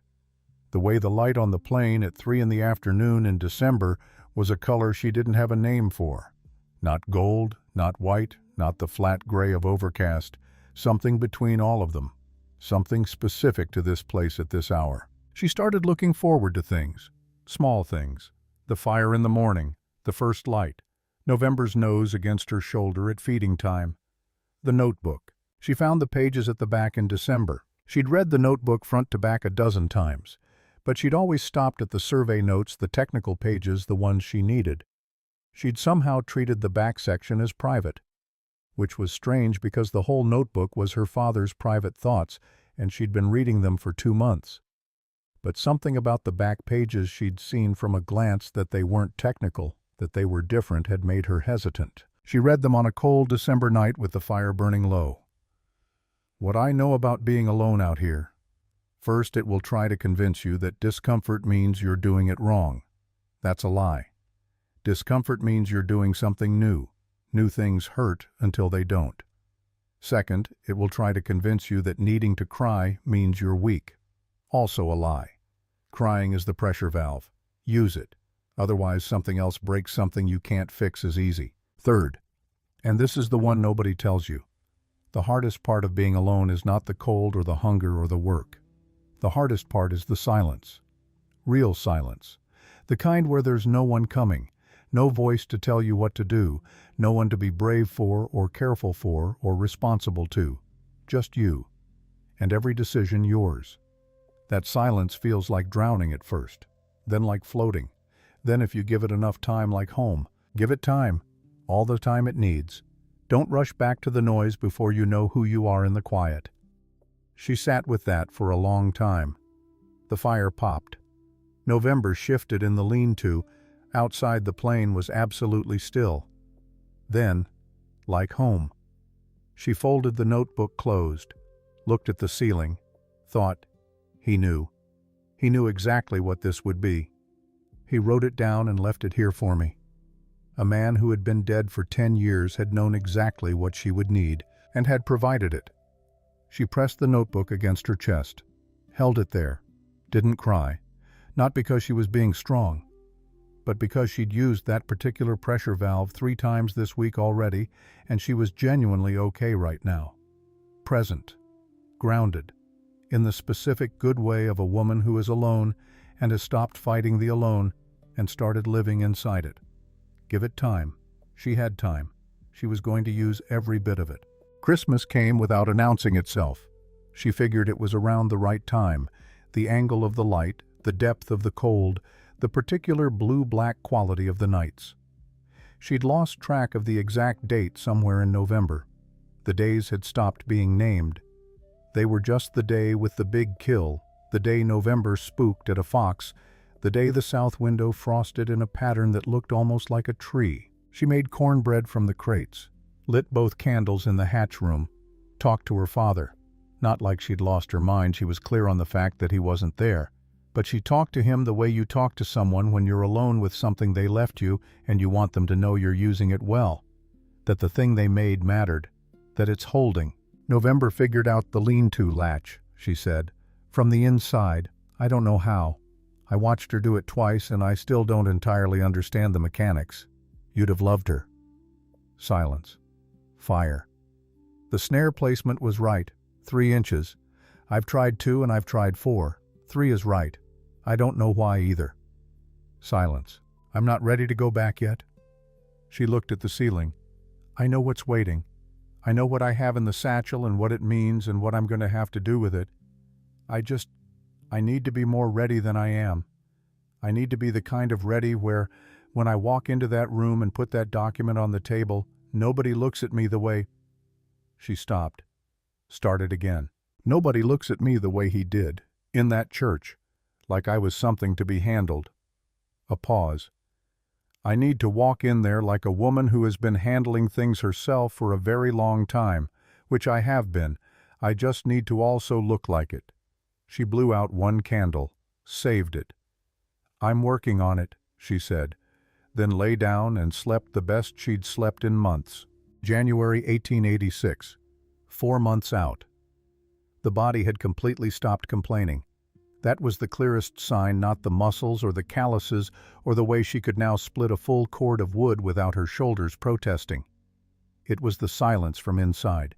The way the light on the plane at 3 in the afternoon in December was a color she didn't have a name for. Not gold, not white, not the flat gray of overcast, something between all of them. Something specific to this place at this hour. She started looking forward to things. Small things. The fire in the morning, the first light, November's nose against her shoulder at feeding time. The notebook. She found the pages at the back in December. She'd read the notebook front to back a dozen times, but she'd always stopped at the survey notes, the technical pages, the ones she needed. She'd somehow treated the back section as private, which was strange because the whole notebook was her father's private thoughts, and she'd been reading them for 2 months. But something about the back pages she'd seen from a glance that they weren't technical, that they were different, had made her hesitant. She read them on a cold December night with the fire burning low. What I know about being alone out here. First, it will try to convince you that discomfort means you're doing it wrong. That's a lie. Discomfort means you're doing something new. New things hurt until they don't. Second, it will try to convince you that needing to cry means you're weak. Also a lie. Crying is the pressure valve. Use it. Otherwise, something else breaks. Something you can't fix as easy. Third, and this is the one nobody tells you, the hardest part of being alone is not the cold or the hunger or the work. The hardest part is the silence. Real silence. The kind where there's no one coming, no voice to tell you what to do, no one to be brave for or careful for or responsible to. Just you. And every decision yours. That silence feels like drowning at first, then like floating. Then if you give it enough time, like home. Give it time. All the time it needs. Don't rush back to the noise before you know who you are in the quiet. She sat with that for a long time. The fire popped. November shifted in the lean-to. Outside the plane was absolutely still. Then, like home. She folded the notebook closed, looked at the ceiling, thought, he knew. He knew exactly what this would be. He wrote it down and left it here for me. A man who had been dead for 10 years had known exactly what she would need and had provided it. She pressed the notebook against her chest, held it there, didn't cry, not because she was being strong, but because she'd used that particular pressure valve 3 times this week already, and she was genuinely okay right now. Present, grounded, in the specific good way of a woman who is alone and has stopped fighting the alone and started living inside it. Give it time. She had time. She was going to use every bit of it. Christmas came without announcing itself. She figured it was around the right time, the angle of the light, the depth of the cold, the particular blue-black quality of the nights. She'd lost track of the exact date somewhere in November. The days had stopped being named. They were just the day with the big kill, the day November spooked at a fox, the day the south window frosted in a pattern that looked almost like a tree. She made cornbread from the crates, lit both candles in the hatch room, talked to her father. Not like she'd lost her mind, she was clear on the fact that he wasn't there. But she talked to him the way you talk to someone when you're alone with something they left you and you want them to know you're using it well. That the thing they made mattered. That it's holding. November figured out the lean-to latch, she said. From the inside. I don't know how. I watched her do it twice and I still don't entirely understand the mechanics. You'd have loved her. Silence. Fire. The snare placement was right. 3 inches. I've tried 2 and I've tried 4. 3 is right. I don't know why either. Silence. I'm not ready to go back yet. She looked at the ceiling. I know what's waiting. I know what I have in the satchel and what it means and what I'm going to have to do with it. I need to be more ready than I am. I need to be the kind of ready where When I walk into that room and put that document on the table, nobody looks at me the way—" She stopped, started again. "Nobody looks at me the way he did, in that church, like I was something to be handled." A pause. "I need to walk in there like a woman who has been handling things herself for a very long time, which I have been. I just need to also look like it." She blew out one candle, saved it. "I'm working on it," she said, then lay down and slept the best she'd slept in months. January 1886. 4 months out. The body had completely stopped complaining. That was the clearest sign, not the muscles or the calluses or the way she could now split a full cord of wood without her shoulders protesting. It was the silence from inside,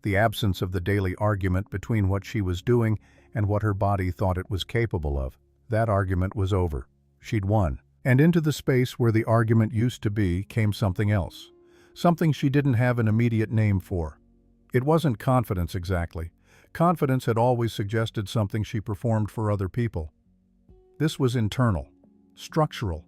the absence of the daily argument between what she was doing and what her body thought it was capable of. That argument was over. She'd won. And into the space where the argument used to be came something else, something she didn't have an immediate name for. It wasn't confidence exactly. Confidence had always suggested something she performed for other people. This was internal, structural,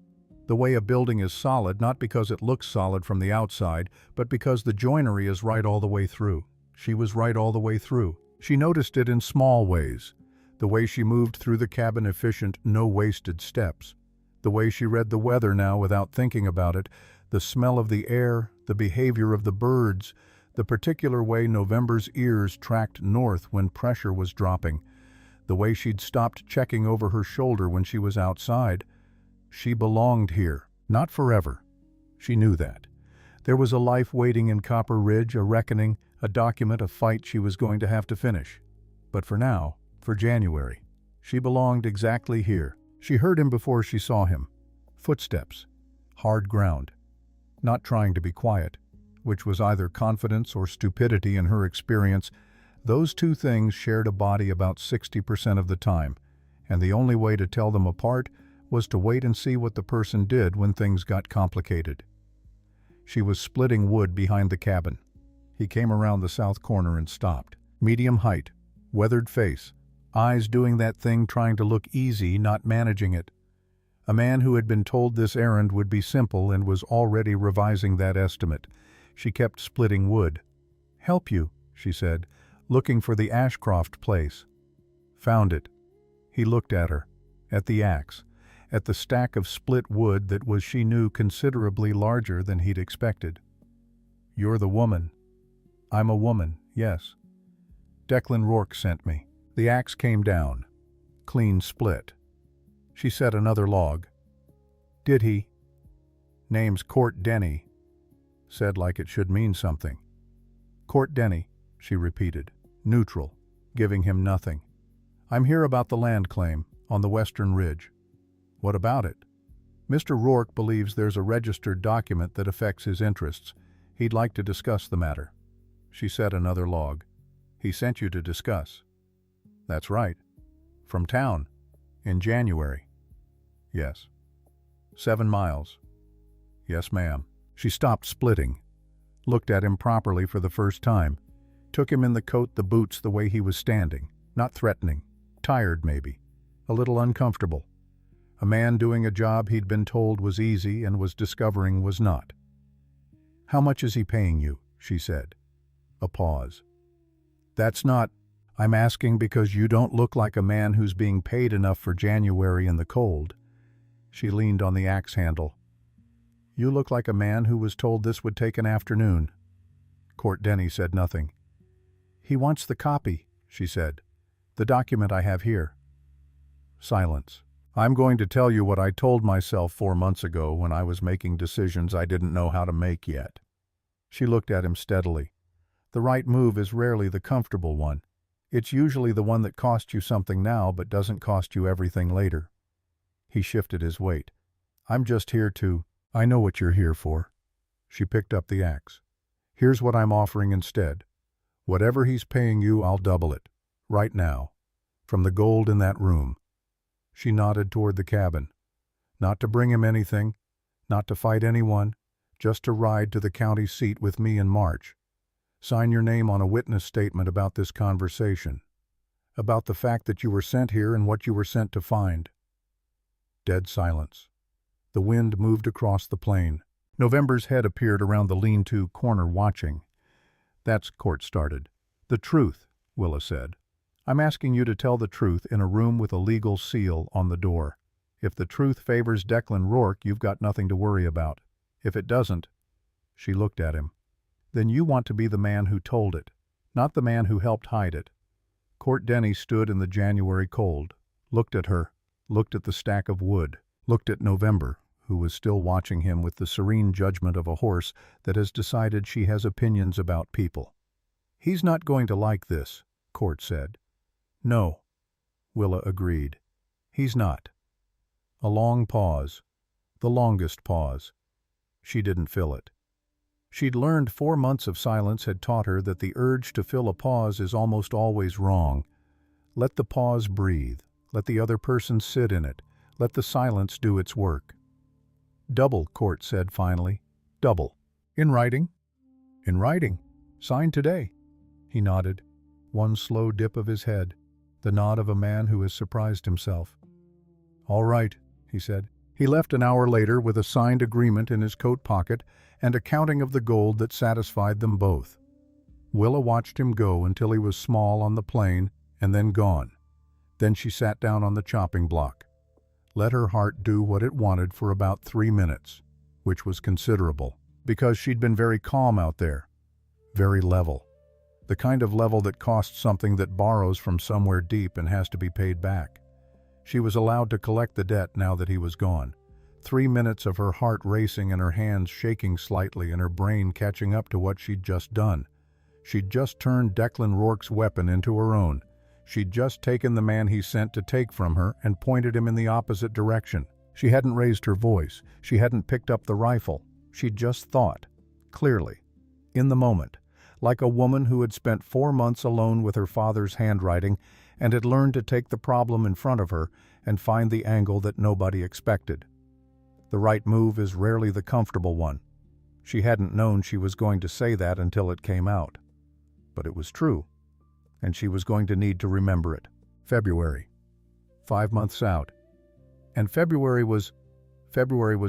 the way a building is solid not because it looks solid from the outside, but because the joinery is right all the way through. She was right all the way through. She noticed it in small ways, the way she moved through the cabin efficient, no wasted steps, the way she read the weather now without thinking about it, the smell of the air, the behavior of the birds, the particular way November's ears tracked north when pressure was dropping, the way she'd stopped checking over her shoulder when she was outside. She belonged here, not forever. She knew that. There was a life waiting in Copper Ridge, a reckoning, a document, a fight she was going to have to finish. But for now, for January, she belonged exactly here. She heard him before she saw him. Footsteps. Hard ground. Not trying to be quiet, which was either confidence or stupidity in her experience. Those two things shared a body about 60% of the time, and the only way to tell them apart was to wait and see what the person did when things got complicated. She was splitting wood behind the cabin. He came around the south corner and stopped. Medium height, weathered face, eyes doing that thing trying to look easy, not managing it. A man who had been told this errand would be simple and was already revising that estimate. She kept splitting wood. "Help you," she said, looking for the Ashcroft place. Found it. He looked at her, at the axe, at the stack of split wood that was, she knew, considerably larger than he'd expected. "You're the woman." "I'm a woman, yes. Declan Rourke sent me." The axe came down, clean split. She set another log. "Did he?" "Name's Court Denny." Said like it should mean something. "Court Denny," she repeated, neutral, giving him nothing. "I'm here about the land claim, on the Western Ridge." "What about it?" "Mr. Rourke believes there's a registered document that affects his interests. He'd like to discuss the matter." She set another log. "He sent you to discuss?" "That's right." "From town? In January?" "Yes." 7 miles? "Yes, ma'am." She stopped splitting, looked at him properly for the first time, took him in the coat, the boots, the way he was standing, not threatening, tired maybe, a little uncomfortable. A man doing a job he'd been told was easy and was discovering was not. "How much is he paying you?" she said. A pause. "That's not— I'm asking because you don't look like a man who's being paid enough for January in the cold." She leaned on the axe handle. "You look like a man who was told this would take an afternoon." Court Denny said nothing. "He wants the copy," she said. "The document I have here." Silence. "I'm going to tell you what I told myself 4 months ago when I was making decisions I didn't know how to make yet." She looked at him steadily. "The right move is rarely the comfortable one. It's usually the one that costs you something now but doesn't cost you everything later." He shifted his weight. "I'm just here to—" "I know what you're here for." She picked up the axe. "Here's what I'm offering instead. Whatever he's paying you, I'll double it. Right now. From the gold in that room." She nodded toward the cabin. "Not to bring him anything, not to fight anyone, just to ride to the county seat with me in March. Sign your name on a witness statement about this conversation, about the fact that you were sent here and what you were sent to find." Dead silence. The wind moved across the plain. November's head appeared around the lean-to corner watching. "That's," Court started. "The truth," Willa said. "I'm asking you to tell the truth in a room with a legal seal on the door. If the truth favors Declan Rourke, you've got nothing to worry about. If it doesn't," she looked at him, "then you want to be the man who told it, not the man who helped hide it." Court Denny stood in the January cold, looked at her, looked at the stack of wood, looked at November, who was still watching him with the serene judgment of a horse that has decided she has opinions about people. "He's not going to like this," Court said. "No," Willa agreed. "He's not." A long pause. The longest pause. She didn't fill it. She'd learned 4 months of silence had taught her that the urge to fill a pause is almost always wrong. Let the pause breathe. Let the other person sit in it. Let the silence do its work. "Double," Court said finally. "Double." "In writing?" "In writing. Signed today." He nodded. One slow dip of his head. The nod of a man who has surprised himself. "All right," he said. He left an hour later with a signed agreement in his coat pocket and a counting of the gold that satisfied them both. Willa watched him go until he was small on the plain and then gone. Then she sat down on the chopping block. Let her heart do what it wanted for about 3 minutes, which was considerable, because she'd been very calm out there. Very level. The kind of level that costs something that borrows from somewhere deep and has to be paid back. She was allowed to collect the debt now that he was gone. 3 minutes of her heart racing and her hands shaking slightly and her brain catching up to what she'd just done. She'd just turned Declan Rourke's weapon into her own. She'd just taken the man he sent to take from her and pointed him in the opposite direction. She hadn't raised her voice. She hadn't picked up the rifle. She'd just thought, clearly, in the moment, like a woman who had spent 4 months alone with her father's handwriting and had learned to take the problem in front of her and find the angle that nobody expected. The right move is rarely the comfortable one. She hadn't known she was going to say that until it came out. But it was true, and she was going to need to remember it. February. 5 months out. And February was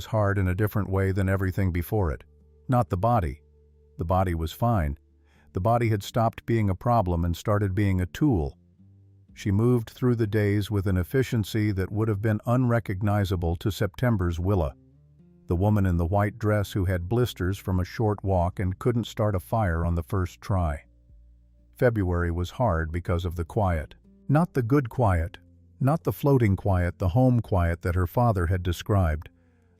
hard in a different way than everything before it. Not the body. The body was fine. The body had stopped being a problem and started being a tool. She moved through the days with an efficiency that would have been unrecognizable to September's Willa, the woman in the white dress who had blisters from a short walk and couldn't start a fire on the first try. February was hard because of the quiet. Not the good quiet, not the floating quiet, the home quiet that her father had described.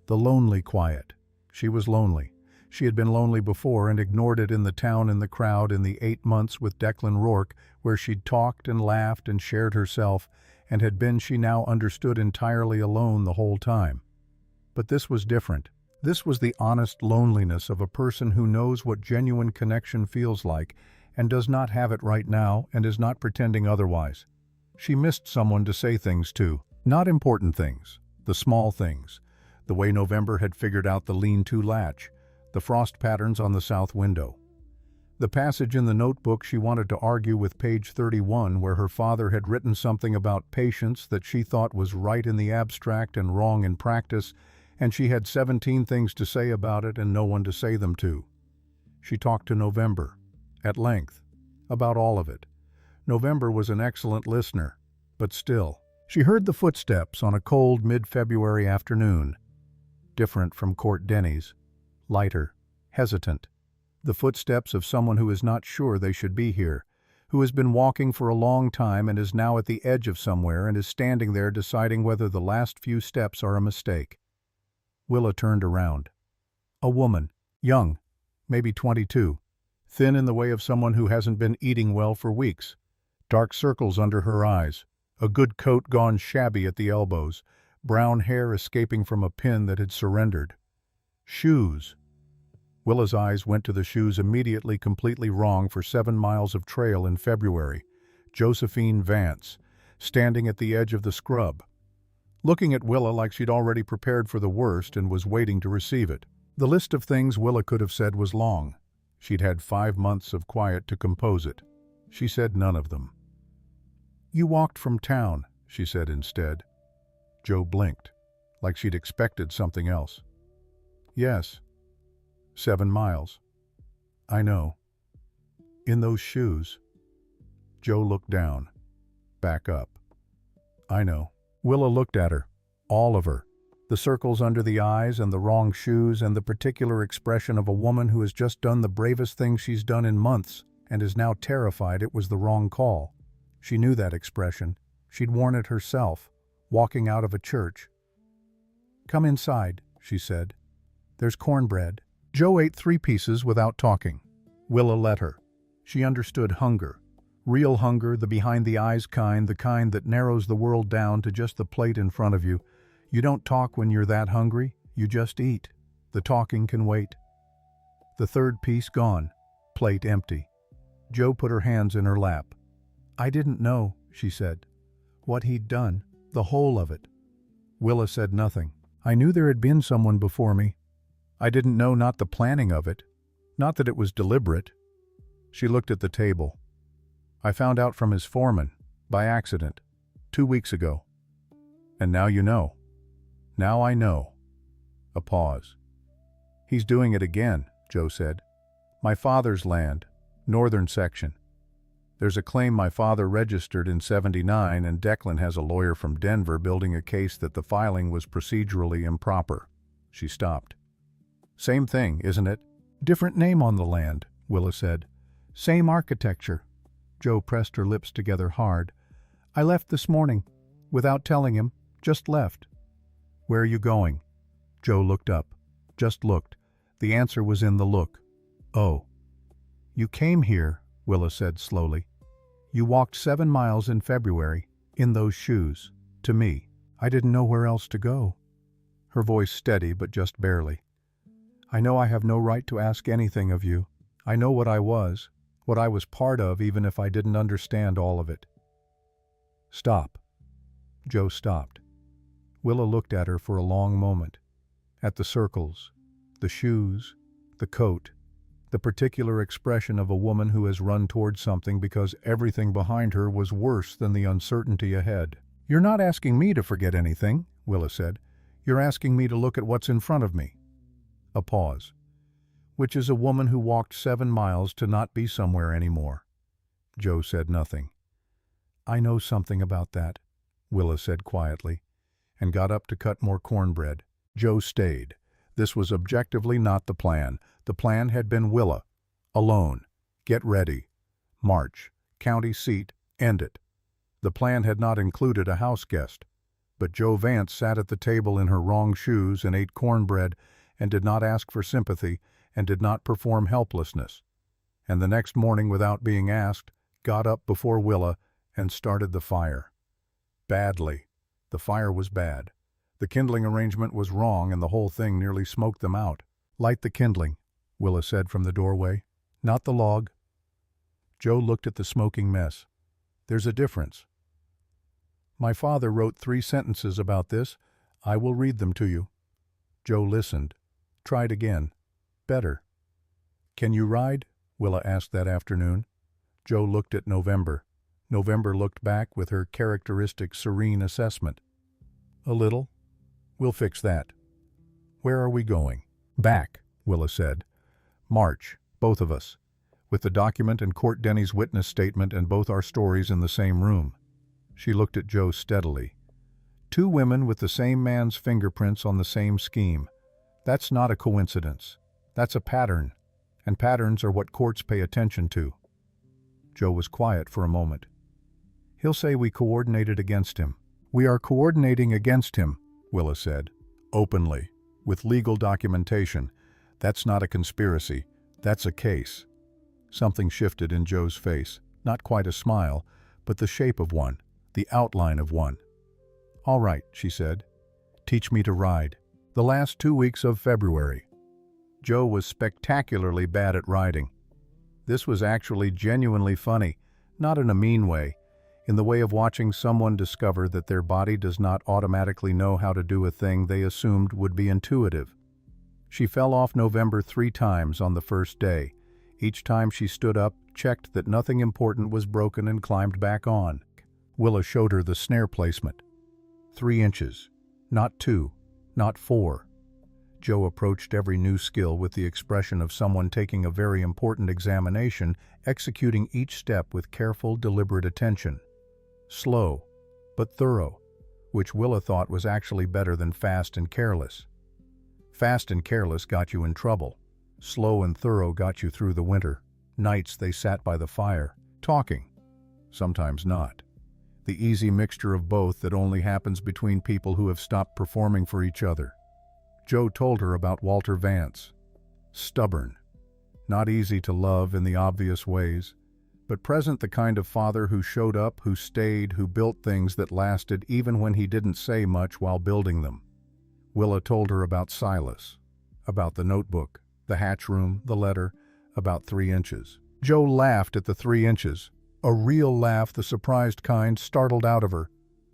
The lonely quiet. She was lonely. She had been lonely before and ignored it in the town, in the crowd, in the 8 months with Declan Rourke, where she'd talked and laughed and shared herself, and had been, she now understood, entirely alone the whole time. But this was different. This was the honest loneliness of a person who knows what genuine connection feels like and does not have it right now and is not pretending otherwise. She missed someone to say things to. Not important things. The small things. The way November had figured out the lean-to latch. The frost patterns on the south window. The passage in the notebook she wanted to argue with, page 31, where her father had written something about patience that she thought was right in the abstract and wrong in practice, and she had 17 things to say about it and no one to say them to. She talked to November, at length, about all of it. November was an excellent listener, but still. She heard the footsteps on a cold mid-February afternoon, different from Court Denny's. Lighter, hesitant. The footsteps of someone who is not sure they should be here, who has been walking for a long time and is now at the edge of somewhere and is standing there deciding whether the last few steps are a mistake. Willa turned around. A woman, young, maybe 22, thin in the way of someone who hasn't been eating well for weeks, dark circles under her eyes, a good coat gone shabby at the elbows, brown hair escaping from a pin that had surrendered. Shoes. Willa's eyes went to the shoes immediately completely wrong for 7 miles of trail in February. Josephine Vance, standing at the edge of the scrub, looking at Willa like she'd already prepared for the worst and was waiting to receive it. The list of things Willa could have said was long. She'd had 5 months of quiet to compose it. She said none of them. "You walked from town," she said instead. Joe blinked. like she'd expected something else. Yes. 7 miles. I know. In those shoes. Joe looked down. Back up. I know. Willa looked at her. All of her. The circles under the eyes and the wrong shoes and the particular expression of a woman who has just done the bravest thing she's done in months and is now terrified it was the wrong call. She knew that expression. She'd worn it herself, walking out of a church. Come inside, she said. There's cornbread. Joe ate 3 pieces without talking. Willa let her. She understood hunger. Real hunger, the behind-the-eyes kind, the kind that narrows the world down to just the plate in front of you. You don't talk when you're that hungry, you just eat. The talking can wait. The 3rd piece gone, plate empty. Joe put her hands in her lap. I didn't know, she said. What he'd done, the whole of it. Willa said nothing. I knew there had been someone before me. I didn't know not the planning of it, not that it was deliberate. She looked at the table. I found out from his foreman, by accident, 2 weeks ago. And now you know. Now I know. A pause. He's doing it again, Joe said. My father's land, northern section. There's a claim my father registered in '79 and Declan has a lawyer from Denver building a case that the filing was procedurally improper. She stopped. Same thing, isn't it? Different name on the land, Willa said. Same architecture. Joe pressed her lips together hard. I left this morning, without telling him, just left. Where are you going? Joe looked up. Just looked. The answer was in the look. Oh. You came here, Willa said slowly. You walked 7 miles in February, in those shoes, to me. I didn't know where else to go. Her voice steady, but just barely. I know I have no right to ask anything of you. I know what I was part of, even if I didn't understand all of it. Stop. Joe stopped. Willa looked at her for a long moment. At the circles, the shoes, the coat, the particular expression of a woman who has run toward something because everything behind her was worse than the uncertainty ahead. You're not asking me to forget anything, Willa said. You're asking me to look at what's in front of me. A pause. Which is a woman who walked 7 miles to not be somewhere anymore. Joe said nothing. I know something about that, Willa said quietly, and got up to cut more cornbread. Joe stayed. This was objectively not the plan. The plan had been Willa. Alone. Get ready. March. County seat. End it. The plan had not included a house guest. But Joe Vance sat at the table in her wrong shoes and ate cornbread and did not ask for sympathy and did not perform helplessness. And the next morning, without being asked, got up before Willa and started the fire. Badly. The fire was bad. The kindling arrangement was wrong and the whole thing nearly smoked them out. Light the kindling, Willa said from the doorway. Not the log. Joe looked at the smoking mess. There's a difference. My father wrote 3 sentences about this. I will read them to you. Joe listened. Tried again. Better. Can you ride? Willa asked that afternoon. Joe looked at November. November looked back with her characteristic serene assessment. A little. We'll fix that. Where are we going? Back, Willa said. March, both of us. With the document and Court Denny's witness statement and both our stories in the same room. She looked at Joe steadily. 2 women with the same man's fingerprints on the same scheme. That's not a coincidence. That's a pattern, and patterns are what courts pay attention to. Joe was quiet for a moment. He'll say we coordinated against him. We are coordinating against him, Willa said, openly, with legal documentation. That's not a conspiracy. That's a case. Something shifted in Joe's face, not quite a smile, but the shape of one, the outline of one. All right, she said. Teach me to ride. The last 2 weeks of February. Joe was spectacularly bad at riding. This was actually genuinely funny, not in a mean way, in the way of watching someone discover that their body does not automatically know how to do a thing they assumed would be intuitive. She fell off November 3 times on the first day. Each time she stood up, checked that nothing important was broken and climbed back on. Willa showed her the snare placement. 3 inches, not 2. not 4. Joe approached every new skill with the expression of someone taking a very important examination, executing each step with careful, deliberate attention. Slow, but thorough, which Willa thought was actually better than fast and careless. Fast and careless got you in trouble. Slow and thorough got you through the winter. Nights they sat by the fire, talking. Sometimes not. The easy mixture of both that only happens between people who have stopped performing for each other. Joe told her about Walter Vance. Stubborn. Not easy to love in the obvious ways, but present, the kind of father who showed up, who stayed, who built things that lasted even when he didn't say much while building them. Willa told her about Silas, about the notebook, the hatch room, the letter, about 3 inches. Joe laughed at the 3 inches. A real laugh, the surprised kind, startled out of her.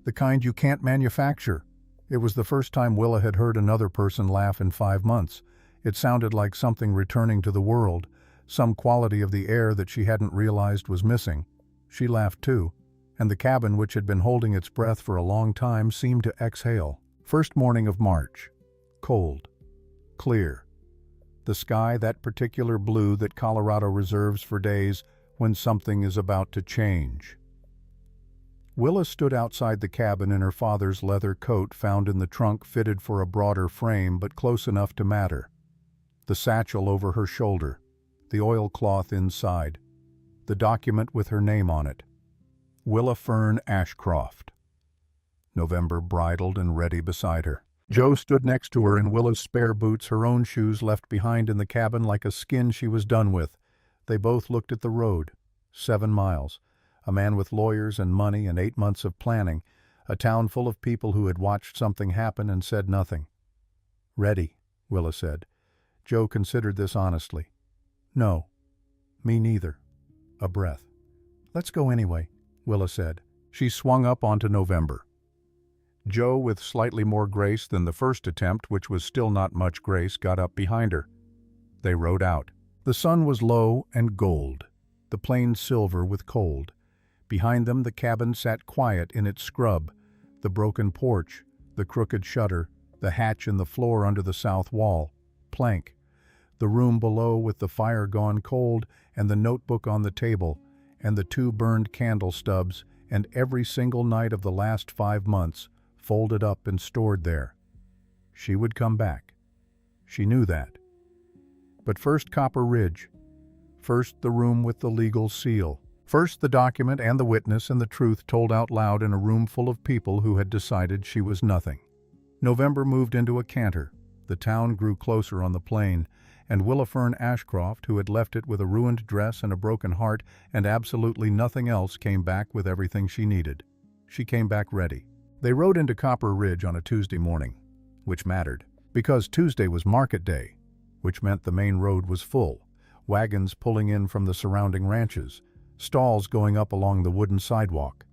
The kind you can't manufacture. It was the first time Willa had heard another person laugh in 5 months. It sounded like something returning to the world, some quality of the air that she hadn't realized was missing. She laughed too, and the cabin, which had been holding its breath for a long time, seemed to exhale. First morning of March. Cold. Clear. The sky, that particular blue that Colorado reserves for days when something is about to change. Willa stood outside the cabin in her father's leather coat found in the trunk, fitted for a broader frame but close enough to matter. The satchel over her shoulder, the oilcloth inside, the document with her name on it. Willa Fern Ashcroft. November bridled and ready beside her. Joe stood next to her in Willa's spare boots, her own shoes left behind in the cabin like a skin she was done with. They both looked at the road. 7 miles. A man with lawyers and money and 8 months of planning. A town full of people who had watched something happen and said nothing. Ready, Willa said. Joe considered this honestly. No. Me neither. A breath. Let's go anyway, Willa said. She swung up onto November. Joe, with slightly more grace than the first attempt, which was still not much grace, got up behind her. They rode out. The sun was low and gold, the plains silver with cold. Behind them the cabin sat quiet in its scrub, the broken porch, the crooked shutter, the hatch in the floor under the south wall, plank, the room below with the fire gone cold and the notebook on the table, and the 2 burned candle stubs, and every single night of the last 5 months, folded up and stored there. She would come back. She knew that. But first Copper Ridge. First the room with the legal seal. First the document and the witness and the truth told out loud in a room full of people who had decided she was nothing. November moved into a canter. The town grew closer on the plain, and Willa Fern Ashcroft, who had left it with a ruined dress and a broken heart and absolutely nothing else, came back with everything she needed. She came back ready. They rode into Copper Ridge on a Tuesday morning, which mattered, because Tuesday was market day, which meant the main road was full, wagons pulling in from the surrounding ranches, stalls going up along the wooden sidewalk.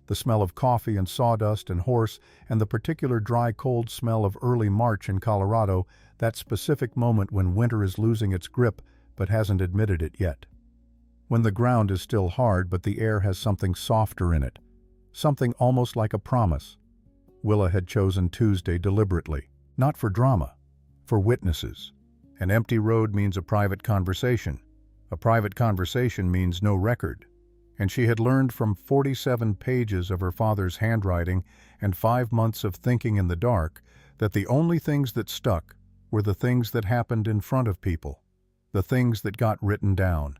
The smell of coffee and sawdust and horse, and the particular dry, cold smell of early March in Colorado, that specific moment when winter is losing its grip but hasn't admitted it yet. When the ground is still hard but the air has something softer in it, something almost like a promise. Willa had chosen Tuesday deliberately, not for drama, for witnesses. An empty road means a private conversation. A private conversation means no record. And she had learned from 47 pages of her father's handwriting and 5 months of thinking in the dark that the only things that stuck were the things that happened in front of people, the things that got written down,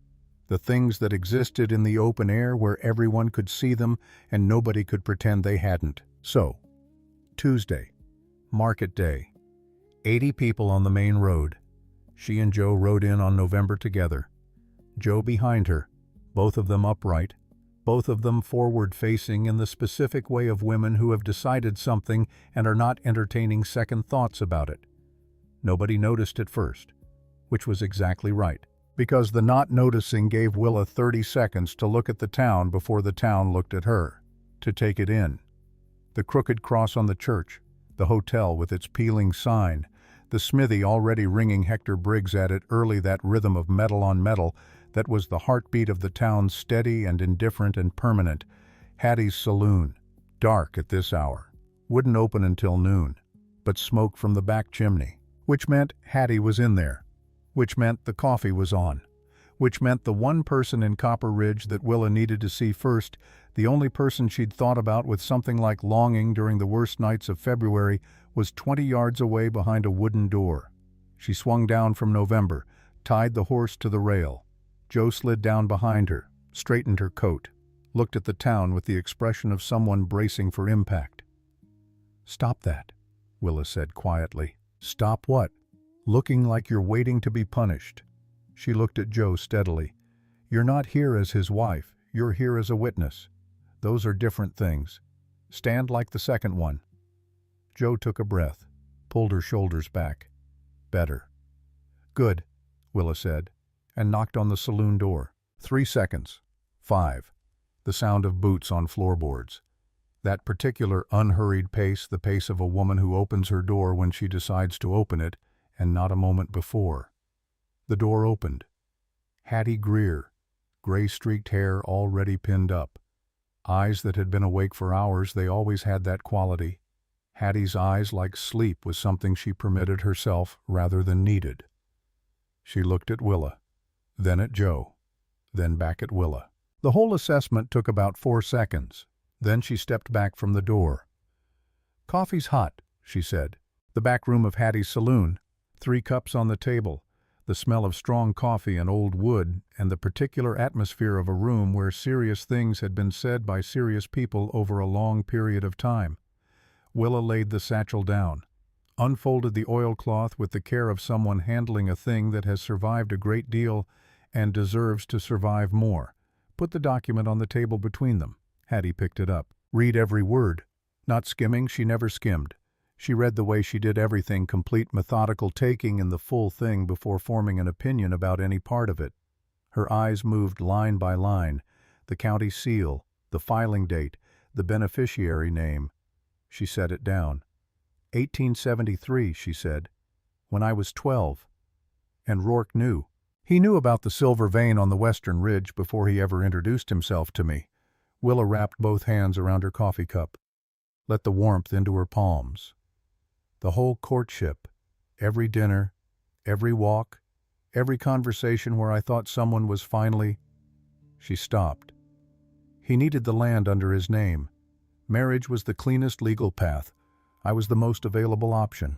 the things that existed in the open air where everyone could see them and nobody could pretend they hadn't. So, Tuesday, market day, 80 people on the main road. She and Joe rode in on November together. Joe behind her, both of them upright, both of them forward-facing in the specific way of women who have decided something and are not entertaining second thoughts about it. Nobody noticed at first, which was exactly right, because the not noticing gave Willa 30 seconds to look at the town before the town looked at her, to take it in. The crooked cross on the church, the hotel with its peeling sign, the smithy already ringing Hector Briggs at it early, that rhythm of metal on metal that was the heartbeat of the town, steady and indifferent and permanent. Hattie's saloon, dark at this hour, wouldn't open until noon. but smoke from the back chimney, which meant Hattie was in there, which meant the coffee was on, which meant the one person in Copper Ridge that Willa needed to see first, the only person she'd thought about with something like longing during the worst nights of February, was 20 yards away behind a wooden door. She swung down from November, tied the horse to the rail. Joe slid down behind her, straightened her coat, looked at the town with the expression of someone bracing for impact. "Stop that," Willa said quietly. "Stop what?" "Looking like you're waiting to be punished." She looked at Joe steadily. "You're not here as his wife, you're here as a witness. Those are different things. Stand like the second one." Joe took a breath, pulled her shoulders back. "Better." "Good," Willa said, and knocked on the saloon door. 3 seconds. 5. The sound of boots on floorboards. That particular unhurried pace, the pace of a woman who opens her door when she decides to open it, and not a moment before. The door opened. Hattie Greer, gray-streaked hair already pinned up. Eyes that had been awake for hours, they always had that quality. Hattie's eyes, like sleep, was something she permitted herself rather than needed. She looked at Willa, then at Joe, then back at Willa. The whole assessment took about 4 seconds. Then she stepped back from the door. "Coffee's hot," she said. The back room of Hattie's saloon. 3 cups on the table. The smell of strong coffee and old wood, and the particular atmosphere of a room where serious things had been said by serious people over a long period of time. Willa laid the satchel down, unfolded the oilcloth with the care of someone handling a thing that has survived a great deal and deserves to survive more. Put the document on the table between them. Hattie picked it up. Read every word. Not skimming, she never skimmed. She read the way she did everything, complete methodical taking in the full thing before forming an opinion about any part of it. Her eyes moved line by line, the county seal, the filing date, the beneficiary name. She set it down. 1873, she said, "when I was 12. And Rourke knew. He knew about the silver vein on the western ridge before he ever introduced himself to me." Willa wrapped both hands around her coffee cup, let the warmth into her palms. The whole courtship, every dinner, every walk, every conversation where I thought someone was finally... She stopped. He needed the land under his name. Marriage was the cleanest legal path. I was the most available option.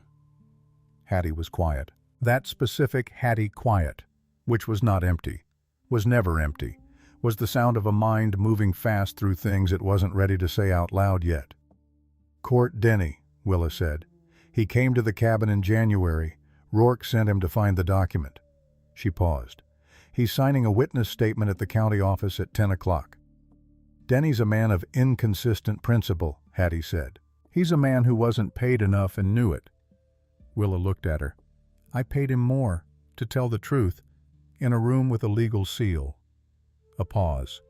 Hattie was quiet. That specific Hattie quiet, which was not empty, was never empty, was the sound of a mind moving fast through things it wasn't ready to say out loud yet. "Court Denny," Willa said. "He came to the cabin in January. Rourke sent him to find the document." She paused. "He's signing a witness statement at the county office at 10 o'clock. "Denny's a man of inconsistent principle," Hattie said. "He's a man who wasn't paid enough and knew it." Willa looked at her. "I paid him more, to tell the truth, in a room with a legal seal." A pause.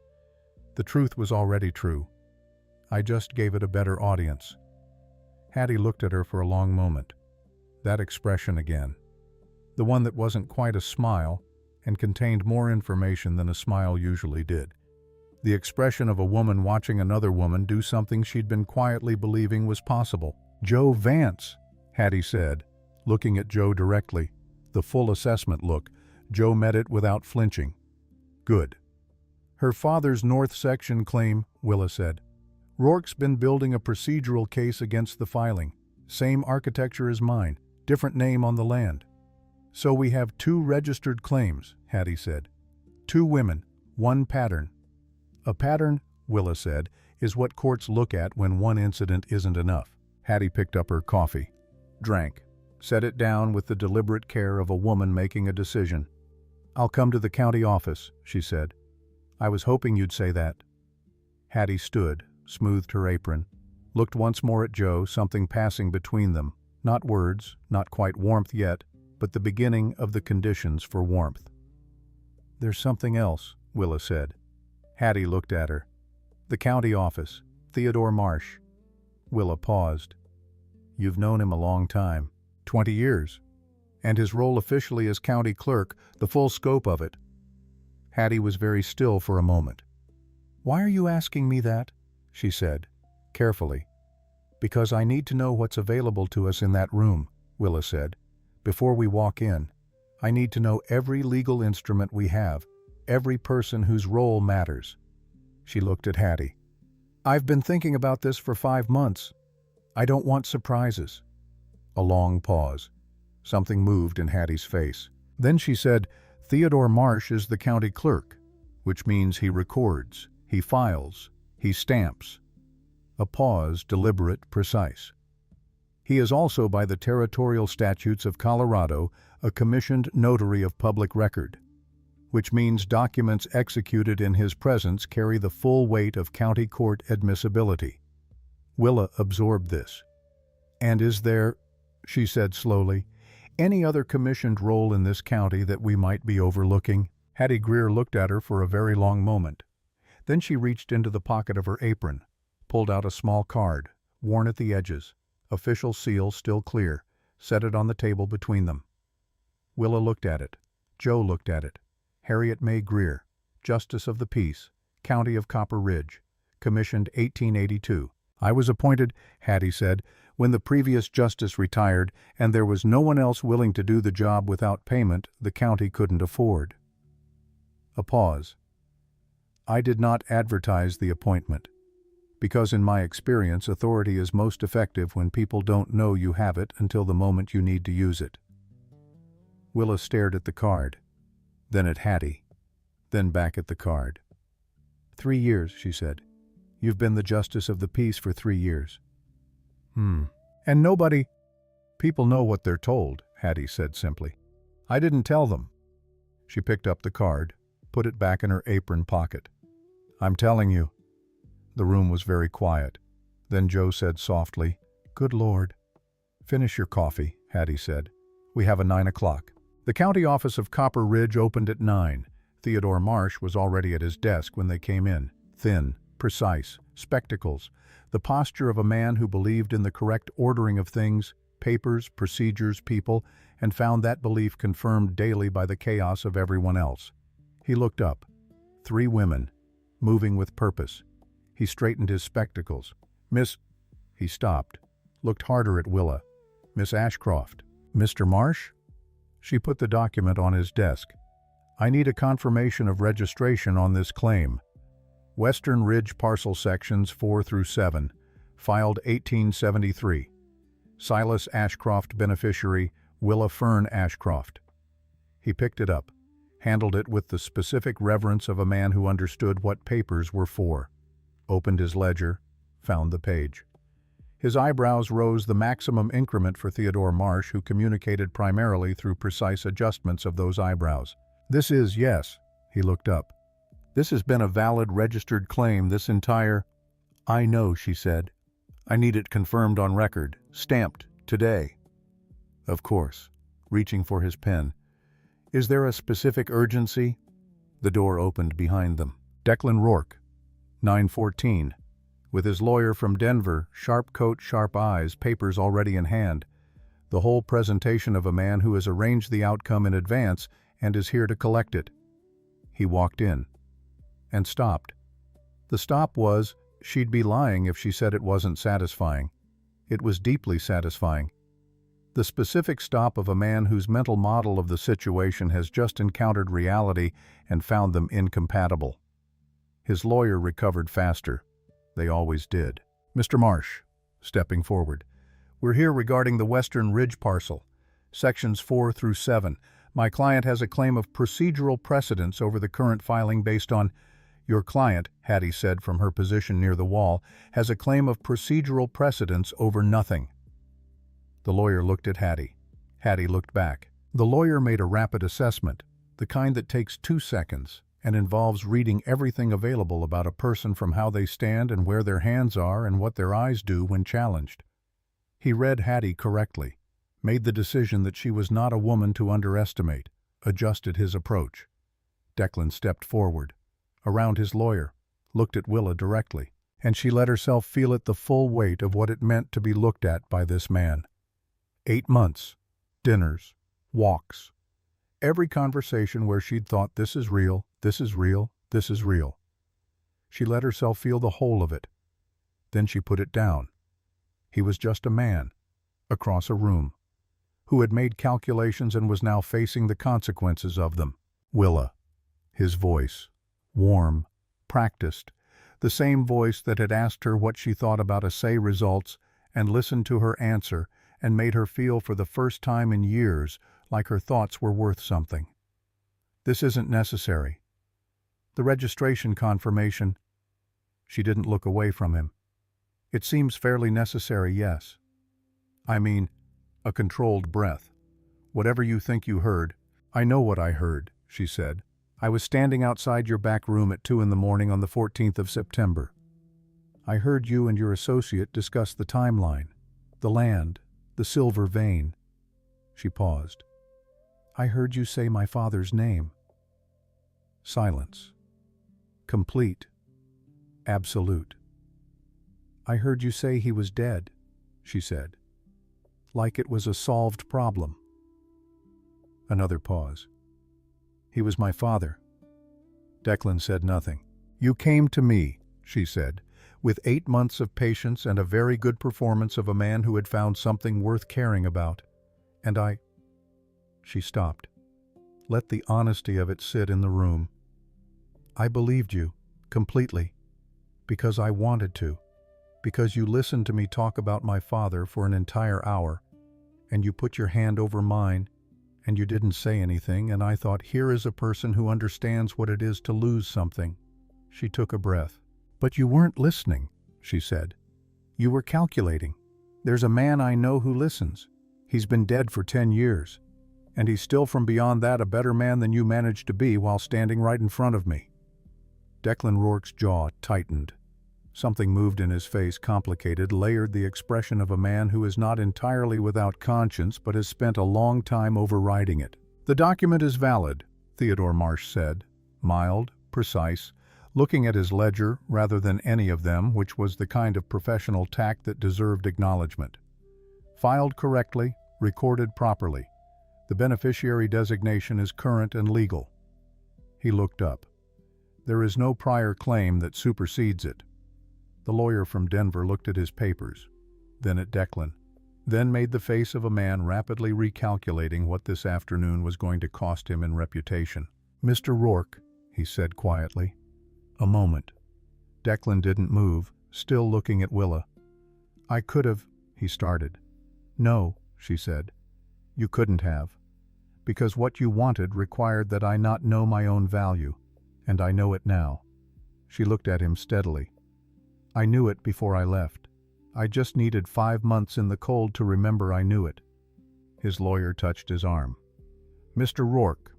The truth was already true. I just gave it a better audience. Hattie looked at her for a long moment. That expression again. The one that wasn't quite a smile and contained more information than a smile usually did. The expression of a woman watching another woman do something she'd been quietly believing was possible. "Joe Vance," Hattie said, looking at Joe directly. The full assessment look. Joe met it without flinching. "Good." "Her father's North Section claim," Willa said. "Rourke's been building a procedural case against the filing. Same architecture as mine, different name on the land." "So we have 2 registered claims," Hattie said. 2 women, 1 pattern." "A pattern," Willa said, "is what courts look at when one incident isn't enough." Hattie picked up her coffee, drank, set it down with the deliberate care of a woman making a decision. "I'll come to the county office," she said. "I was hoping you'd say that." Hattie stood, smoothed her apron, looked once more at Joe, something passing between them. Not words, not quite warmth yet, but the beginning of the conditions for warmth. "There's something else," Willa said. Hattie looked at her. "The county office, Theodore Marsh." Willa paused. "You've known him a long time." 20 years. "And his role officially as county clerk, the full scope of it." Hattie was very still for a moment. "Why are you asking me that?" she said, carefully. Because I need to know what's available to us in that room, Willa said. Before we walk in, I need to know every legal instrument we have, every person whose role matters. She looked at Hattie. I've been thinking about this for 5 months. I don't want surprises. A long pause. Something moved in Hattie's face. Then she said, Theodore Marsh is the county clerk, which means he records, he files, he stamps. A pause, deliberate, precise. He is also, by the territorial statutes of Colorado, a commissioned notary of public record, which means documents executed in his presence carry the full weight of county court admissibility. Willa absorbed this. And is there, she said slowly, any other commissioned role in this county that we might be overlooking? Hattie Greer looked at her for a very long moment. Then she reached into the pocket of her apron, pulled out a small card, worn at the edges, official seal still clear, set it on the table between them. Willa looked at it. Joe looked at it. Harriet May Greer, Justice of the Peace, County of Copper Ridge, commissioned 1882. I was appointed, Hattie said, when the previous justice retired and there was no one else willing to do the job without payment the county couldn't afford. A pause. I did not advertise the appointment, because in my experience authority is most effective when people don't know you have it until the moment you need to use it. Willa stared at the card, then at Hattie, then back at the card. 3 years, she said. You've been the Justice of the Peace for 3 years. And nobody... People know what they're told, Hattie said simply. I didn't tell them. She picked up the card, put it back in her apron pocket. I'm telling you. The room was very quiet. Then Joe said softly, Good Lord. Finish your coffee, Hattie said. We have a 9 o'clock. The county office of Copper Ridge opened at 9. Theodore Marsh was already at his desk when they came in, thin, precise, spectacles, the posture of a man who believed in the correct ordering of things, papers, procedures, people, and found that belief confirmed daily by the chaos of everyone else. He looked up. 3 women, moving with purpose. He straightened his spectacles. Miss... He stopped, looked harder at Willa. Miss Ashcroft. Mr. Marsh? She put the document on his desk. I need a confirmation of registration on this claim. Western Ridge Parcel Sections 4 through 7, filed 1873. Silas Ashcroft beneficiary, Willa Fern Ashcroft. He picked it up, handled it with the specific reverence of a man who understood what papers were for, opened his ledger, found the page. His eyebrows rose the maximum increment for Theodore Marsh, who communicated primarily through precise adjustments of those eyebrows. This is, yes, he looked up. This has been a valid registered claim this entire... I know, she said. I need it confirmed on record, stamped, today. Of course, reaching for his pen. Is there a specific urgency? The door opened behind them. Declan Rourke, 914. With his lawyer from Denver, sharp coat, sharp eyes, papers already in hand. The whole presentation of a man who has arranged the outcome in advance and is here to collect it. He walked in. And stopped. The stop was, she'd be lying if she said it wasn't satisfying. It was deeply satisfying. The specific stop of a man whose mental model of the situation has just encountered reality and found them incompatible. His lawyer recovered faster. They always did. Mr. Marsh, stepping forward. We're here regarding the Western Ridge parcel, sections 4 through 7. My client has a claim of procedural precedence over the current filing based on... Your client, Hattie said from her position near the wall, has a claim of procedural precedence over nothing. The lawyer looked at Hattie. Hattie looked back. The lawyer made a rapid assessment, the kind that takes 2 seconds and involves reading everything available about a person from how they stand and where their hands are and what their eyes do when challenged. He read Hattie correctly, made the decision that she was not a woman to underestimate, adjusted his approach. Declan stepped forward, around his lawyer, looked at Willa directly, and she let herself feel it the full weight of what it meant to be looked at by this man. 8 months, dinners, walks, every conversation where she'd thought this is real, this is real, this is real. She let herself feel the whole of it. Then she put it down. He was just a man, across a room, who had made calculations and was now facing the consequences of them. Willa. His voice. Warm. Practiced. The same voice that had asked her what she thought about assay results and listened to her answer and made her feel for the first time in years like her thoughts were worth something. This isn't necessary. The registration confirmation. She didn't look away from him. It seems fairly necessary, yes. I mean, a controlled breath. Whatever you think you heard. I know what I heard, she said. I was standing outside your back room at 2 in the morning on the 14th of September. I heard you and your associate discuss the timeline, the land, the silver vein. She paused. I heard you say my father's name. Silence. Complete. Absolute. I heard you say he was dead, she said. Like it was a solved problem. Another pause. He was my father. Declan said nothing. You came to me, she said, with 8 months of patience and a very good performance of a man who had found something worth caring about. And I... She stopped. Let the honesty of it sit in the room. I believed you, completely, because I wanted to, because you listened to me talk about my father for an entire hour, and you put your hand over mine, and you didn't say anything, and I thought, here is a person who understands what it is to lose something. She took a breath. But you weren't listening, she said. You were calculating. There's a man I know who listens. He's been dead for 10 years. And he's still from beyond that a better man than you managed to be while standing right in front of me. Declan Rourke's jaw tightened. Something moved in his face, complicated, layered the expression of a man who is not entirely without conscience but has spent a long time overriding it. The document is valid, Theodore Marsh said, mild, precise, looking at his ledger rather than any of them, which was the kind of professional tact that deserved acknowledgement. Filed correctly, recorded properly. The beneficiary designation is current and legal. He looked up. There is no prior claim that supersedes it. The lawyer from Denver looked at his papers, then at Declan, then made the face of a man rapidly recalculating what this afternoon was going to cost him in reputation. Mr. Rourke, he said quietly. A moment. Declan didn't move, still looking at Willa. I could have, he started. No, she said. You couldn't have. Because what you wanted required that I not know my own value, and I know it now. She looked at him steadily. I knew it before I left. I just needed 5 months in the cold to remember I knew it. His lawyer touched his arm. Mr. Rourke.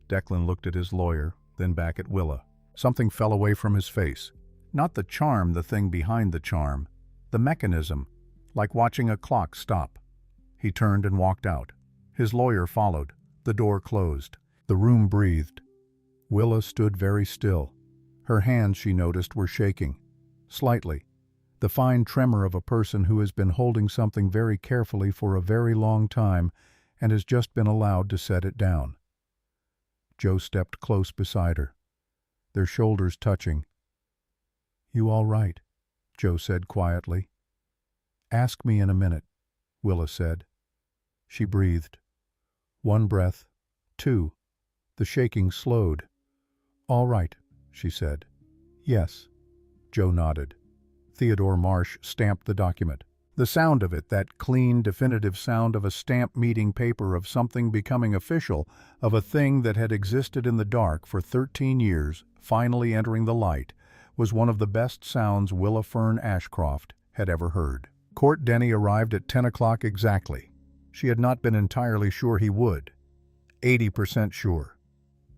Declan looked at his lawyer, then back at Willa. Something fell away from his face. Not the charm, the thing behind the charm. The mechanism, like watching a clock stop. He turned and walked out. His lawyer followed. The door closed. The room breathed. Willa stood very still. Her hands, she noticed, were shaking. Slightly. The fine tremor of a person who has been holding something very carefully for a very long time and has just been allowed to set it down. Joe stepped close beside her, their shoulders touching. You all right? Joe said quietly. Ask me in a minute, Willa said. She breathed. 1 breath, 2. The shaking slowed. All right, she said. Yes. Joe nodded. Theodore Marsh stamped the document. The sound of it, that clean, definitive sound of a stamp meeting paper, of something becoming official, of a thing that had existed in the dark for 13 years, finally entering the light, was one of the best sounds Willa Fern Ashcroft had ever heard. Court Denny arrived at 10 o'clock exactly. She had not been entirely sure he would. 80% sure.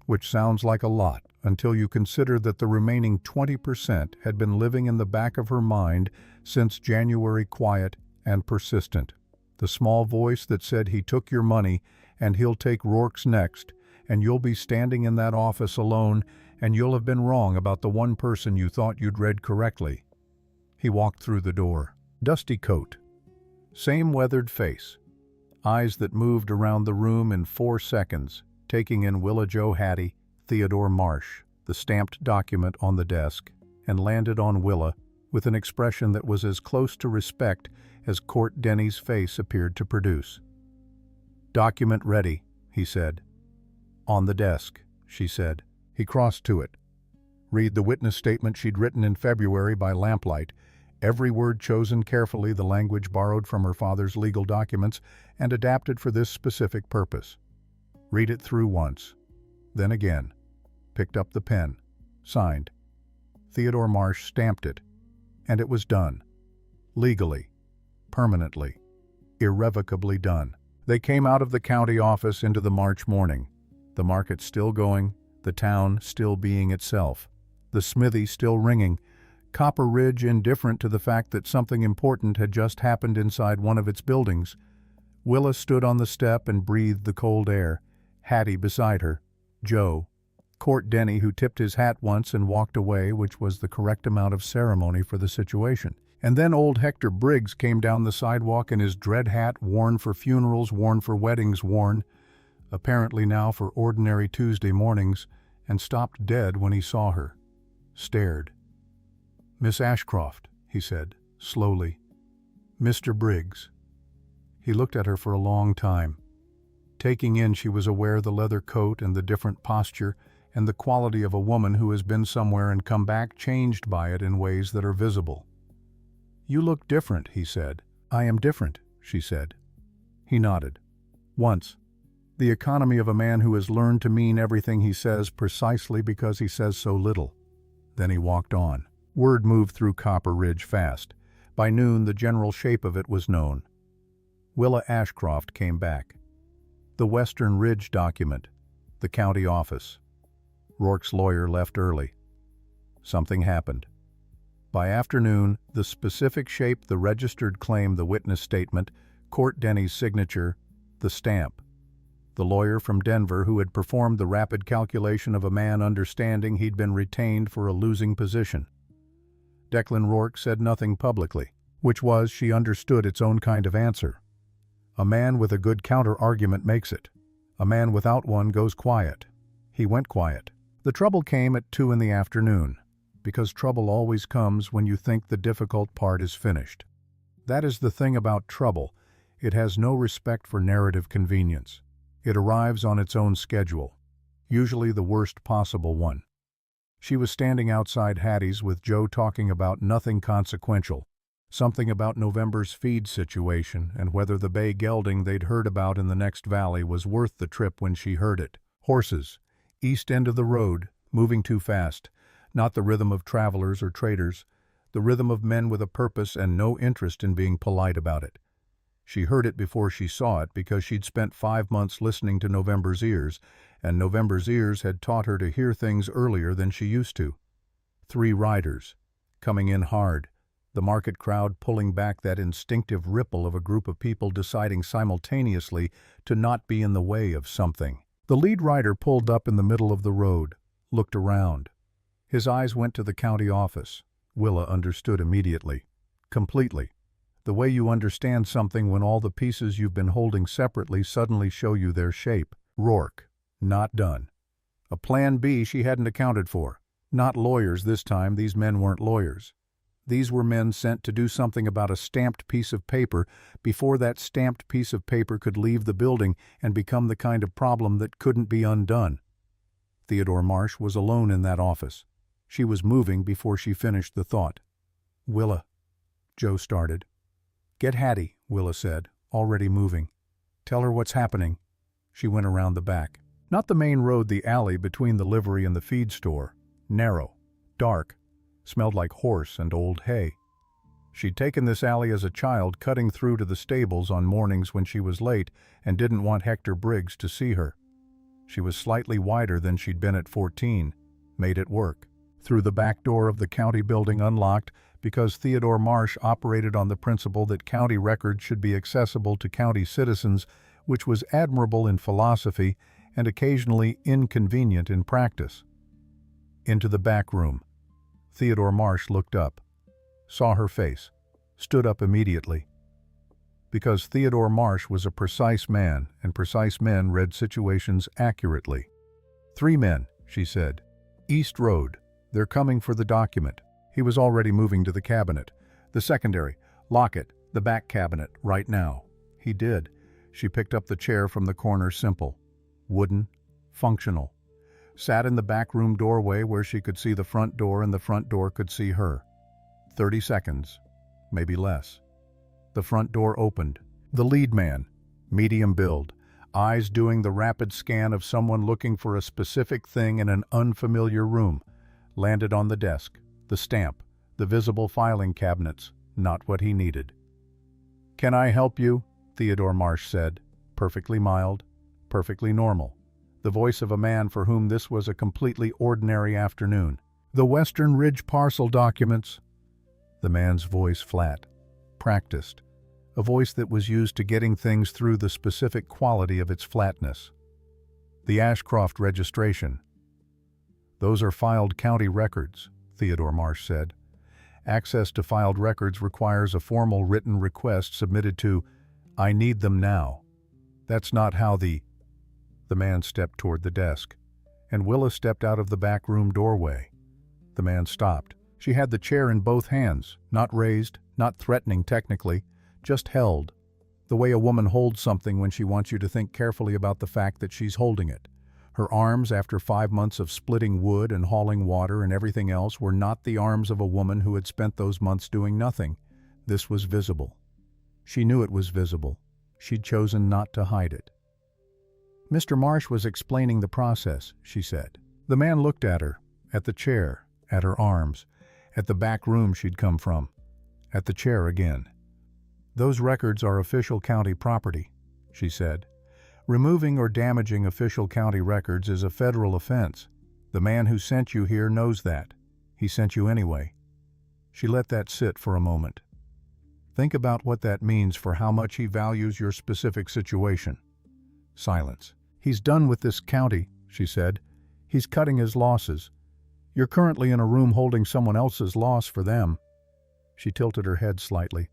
Which sounds like a lot until you consider that the remaining 20% had been living in the back of her mind since January, quiet and persistent. The small voice that said he took your money and he'll take Rourke's next, and you'll be standing in that office alone, and you'll have been wrong about the one person you thought you'd read correctly. He walked through the door. Dusty coat. Same weathered face. Eyes that moved around the room in 4 seconds, taking in Willa Jo Hattie, Theodore Marsh, the stamped document on the desk, and landed on Willa with an expression that was as close to respect as Court Denny's face appeared to produce. "Document ready," he said. "On the desk," she said. He crossed to it. Read the witness statement she'd written in February by lamplight, every word chosen carefully, the language borrowed from her father's legal documents and adapted for this specific purpose. Read it through once, then again. Picked up the pen. Signed. Theodore Marsh stamped it. And it was done. Legally. Permanently. Irrevocably done. They came out of the county office into the March morning. The market still going, the town still being itself. The smithy still ringing, Copper Ridge indifferent to the fact that something important had just happened inside one of its buildings. Willa stood on the step and breathed the cold air. Hattie beside her. Joe. Court Denny, who tipped his hat once and walked away, which was the correct amount of ceremony for the situation. And then old Hector Briggs came down the sidewalk in his dread hat, worn for funerals, worn for weddings, worn, apparently now for ordinary Tuesday mornings, and stopped dead when he saw her. Stared. "Miss Ashcroft," he said, slowly. "Mr. Briggs." He looked at her for a long time. Taking in, she was aware the leather coat and the different posture and the quality of a woman who has been somewhere and come back changed by it in ways that are visible. "You look different," he said. "I am different," she said. He nodded. "Once. The economy of a man who has learned to mean everything he says precisely because he says so little." Then he walked on. Word moved through Copper Ridge fast. By noon, the general shape of it was known. Willa Ashcroft came back. The Western Ridge document. The county office. Rourke's lawyer left early. Something happened. By afternoon, the specific shape, the registered claim, the witness statement, Court Denny's signature, the stamp. The lawyer from Denver who had performed the rapid calculation of a man understanding he'd been retained for a losing position. Declan Rourke said nothing publicly, which was, she understood, its own kind of answer. A man with a good counter-argument makes it. A man without one goes quiet. He went quiet. The trouble came at 2 in the afternoon, because trouble always comes when you think the difficult part is finished. That is the thing about trouble. It has no respect for narrative convenience. It arrives on its own schedule, usually the worst possible one. She was standing outside Hattie's with Joe talking about nothing consequential, something about November's feed situation and whether the bay gelding they'd heard about in the next valley was worth the trip when she heard it. Horses, east end of the road, moving too fast, not the rhythm of travelers or traders, the rhythm of men with a purpose and no interest in being polite about it. She heard it before she saw it because she'd spent 5 months listening to November's ears, and November's ears had taught her to hear things earlier than she used to. 3 riders, coming in hard, the market crowd pulling back, that instinctive ripple of a group of people deciding simultaneously to not be in the way of something. The lead rider pulled up in the middle of the road, looked around. His eyes went to the county office. Willa understood immediately. Completely. The way you understand something when all the pieces you've been holding separately suddenly show you their shape. Rourke. Not done. A plan B she hadn't accounted for. Not lawyers this time. These men weren't lawyers. These were men sent to do something about a stamped piece of paper before that stamped piece of paper could leave the building and become the kind of problem that couldn't be undone. Theodore Marsh was alone in that office. She was moving before she finished the thought. "Willa," Joe started. "Get Hattie," Willa said, already moving. "Tell her what's happening." She went around the back. Not the main road, the alley between the livery and the feed store. Narrow, dark, smelled like horse and old hay. She'd taken this alley as a child, cutting through to the stables on mornings when she was late and didn't want Hector Briggs to see her. She was slightly wider than she'd been at 14, made it work. Through the back door of the county building, unlocked, because Theodore Marsh operated on the principle that county records should be accessible to county citizens, which was admirable in philosophy and occasionally inconvenient in practice. Into the back room. Theodore Marsh looked up, saw her face, stood up immediately. Because Theodore Marsh was a precise man, and precise men read situations accurately. 3 men, she said. East Road. They're coming for the document. He was already moving to the cabinet. The secondary. Lock it. The back cabinet. Right now. He did. She picked up the chair from the corner. Simple. Wooden. Functional. Sat in the back room doorway where she could see the front door and the front door could see her. 30 seconds. Maybe less. The front door opened. The lead man. Medium build. Eyes doing the rapid scan of someone looking for a specific thing in an unfamiliar room. Landed on the desk. The stamp. The visible filing cabinets. Not what he needed. "Can I help you?" Theodore Marsh said. Perfectly mild. Perfectly normal. The voice of a man for whom this was a completely ordinary afternoon. "The Western Ridge parcel documents." The man's voice flat. Practiced. A voice that was used to getting things through the specific quality of its flatness. "The Ashcroft registration." "Those are filed county records," Theodore Marsh said. "Access to filed records requires a formal written request submitted to I need them now. That's not how the man stepped toward the desk, and Willa stepped out of the back room doorway. The man stopped. She had the chair in both hands, not raised, not threatening technically, just held, the way a woman holds something when she wants you to think carefully about the fact that she's holding it. Her arms, after 5 months of splitting wood and hauling water and everything else, were not the arms of a woman who had spent those months doing nothing. This was visible. She knew it was visible. She'd chosen not to hide it. "Mr. Marsh was explaining the process," she said. The man looked at her, at the chair, at her arms, at the back room she'd come from, at the chair again. "Those records are official county property," she said. "Removing or damaging official county records is a federal offense. The man who sent you here knows that. He sent you anyway." She let that sit for a moment. "Think about what that means for how much he values your specific situation." Silence. "He's done with this county," she said. "He's cutting his losses. You're currently in a room holding someone else's loss for them." She tilted her head slightly.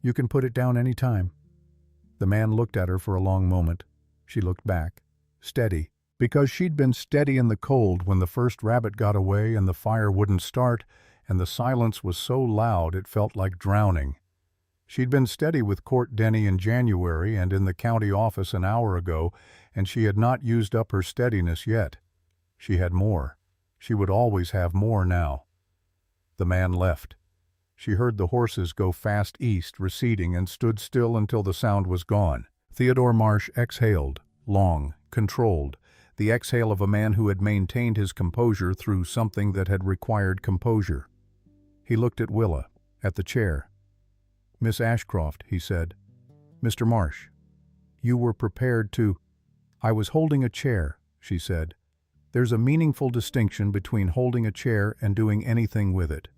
"You can put it down any time." The man looked at her for a long moment. She looked back. Steady. Because she'd been steady in the cold when the first rabbit got away and the fire wouldn't start, and the silence was so loud it felt like drowning. She'd been steady with Court Denny in January and in the county office an hour ago, and she had not used up her steadiness yet. She had more. She would always have more now. The man left. She heard the horses go fast east, receding, and stood still until the sound was gone. Theodore Marsh exhaled, long, controlled, the exhale of a man who had maintained his composure through something that had required composure. He looked at Willa, at the chair. "Miss Ashcroft," he said. "Mr. Marsh, you were prepared to—" "I was holding a chair," she said. "There's a meaningful distinction between holding a chair and doing anything with it."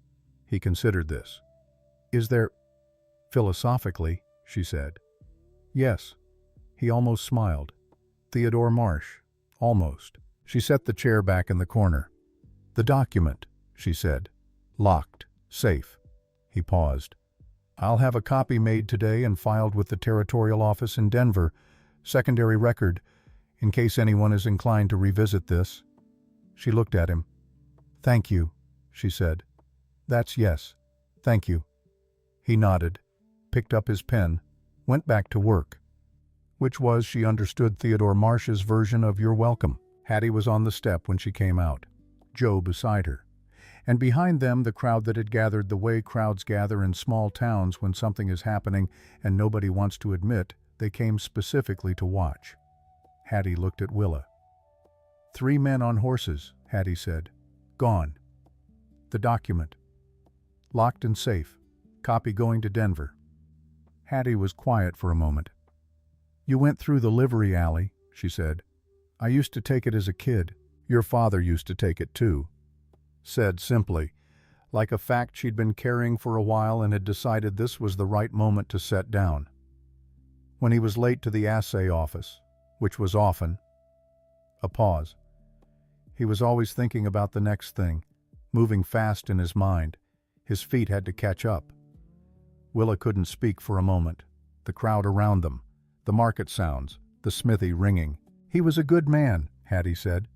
He considered this. "Is there—" "Philosophically," she said. "Yes." He almost smiled. "Theodore Marsh. Almost." She set the chair back in the corner. "The document," she said. "Locked. Safe." He paused. "I'll have a copy made today and filed with the territorial office in Denver, secondary record, in case anyone is inclined to revisit this." She looked at him. "Thank you," she said. "That's yes. Thank you." He nodded, picked up his pen, went back to work. Which was, she understood, Theodore Marsh's version of "you're welcome." Hattie was on the step when she came out, Joe beside her. And behind them the crowd that had gathered the way crowds gather in small towns when something is happening and nobody wants to admit they came specifically to watch. Hattie looked at Willa. "3 men on horses," Hattie said. "Gone. The document. Locked and safe. Copy going to Denver." Hattie was quiet for a moment. "You went through the livery alley," she said. "I used to take it as a kid. Your father used to take it too." Said simply, like a fact she'd been carrying for a while and had decided this was the right moment to set down. "When he was late to the assay office, which was often." A pause. "He was always thinking about the next thing, moving fast in his mind. His feet had to catch up." Willa couldn't speak for a moment. The crowd around them, the market sounds, the smithy ringing. "He was a good man," Hattie said.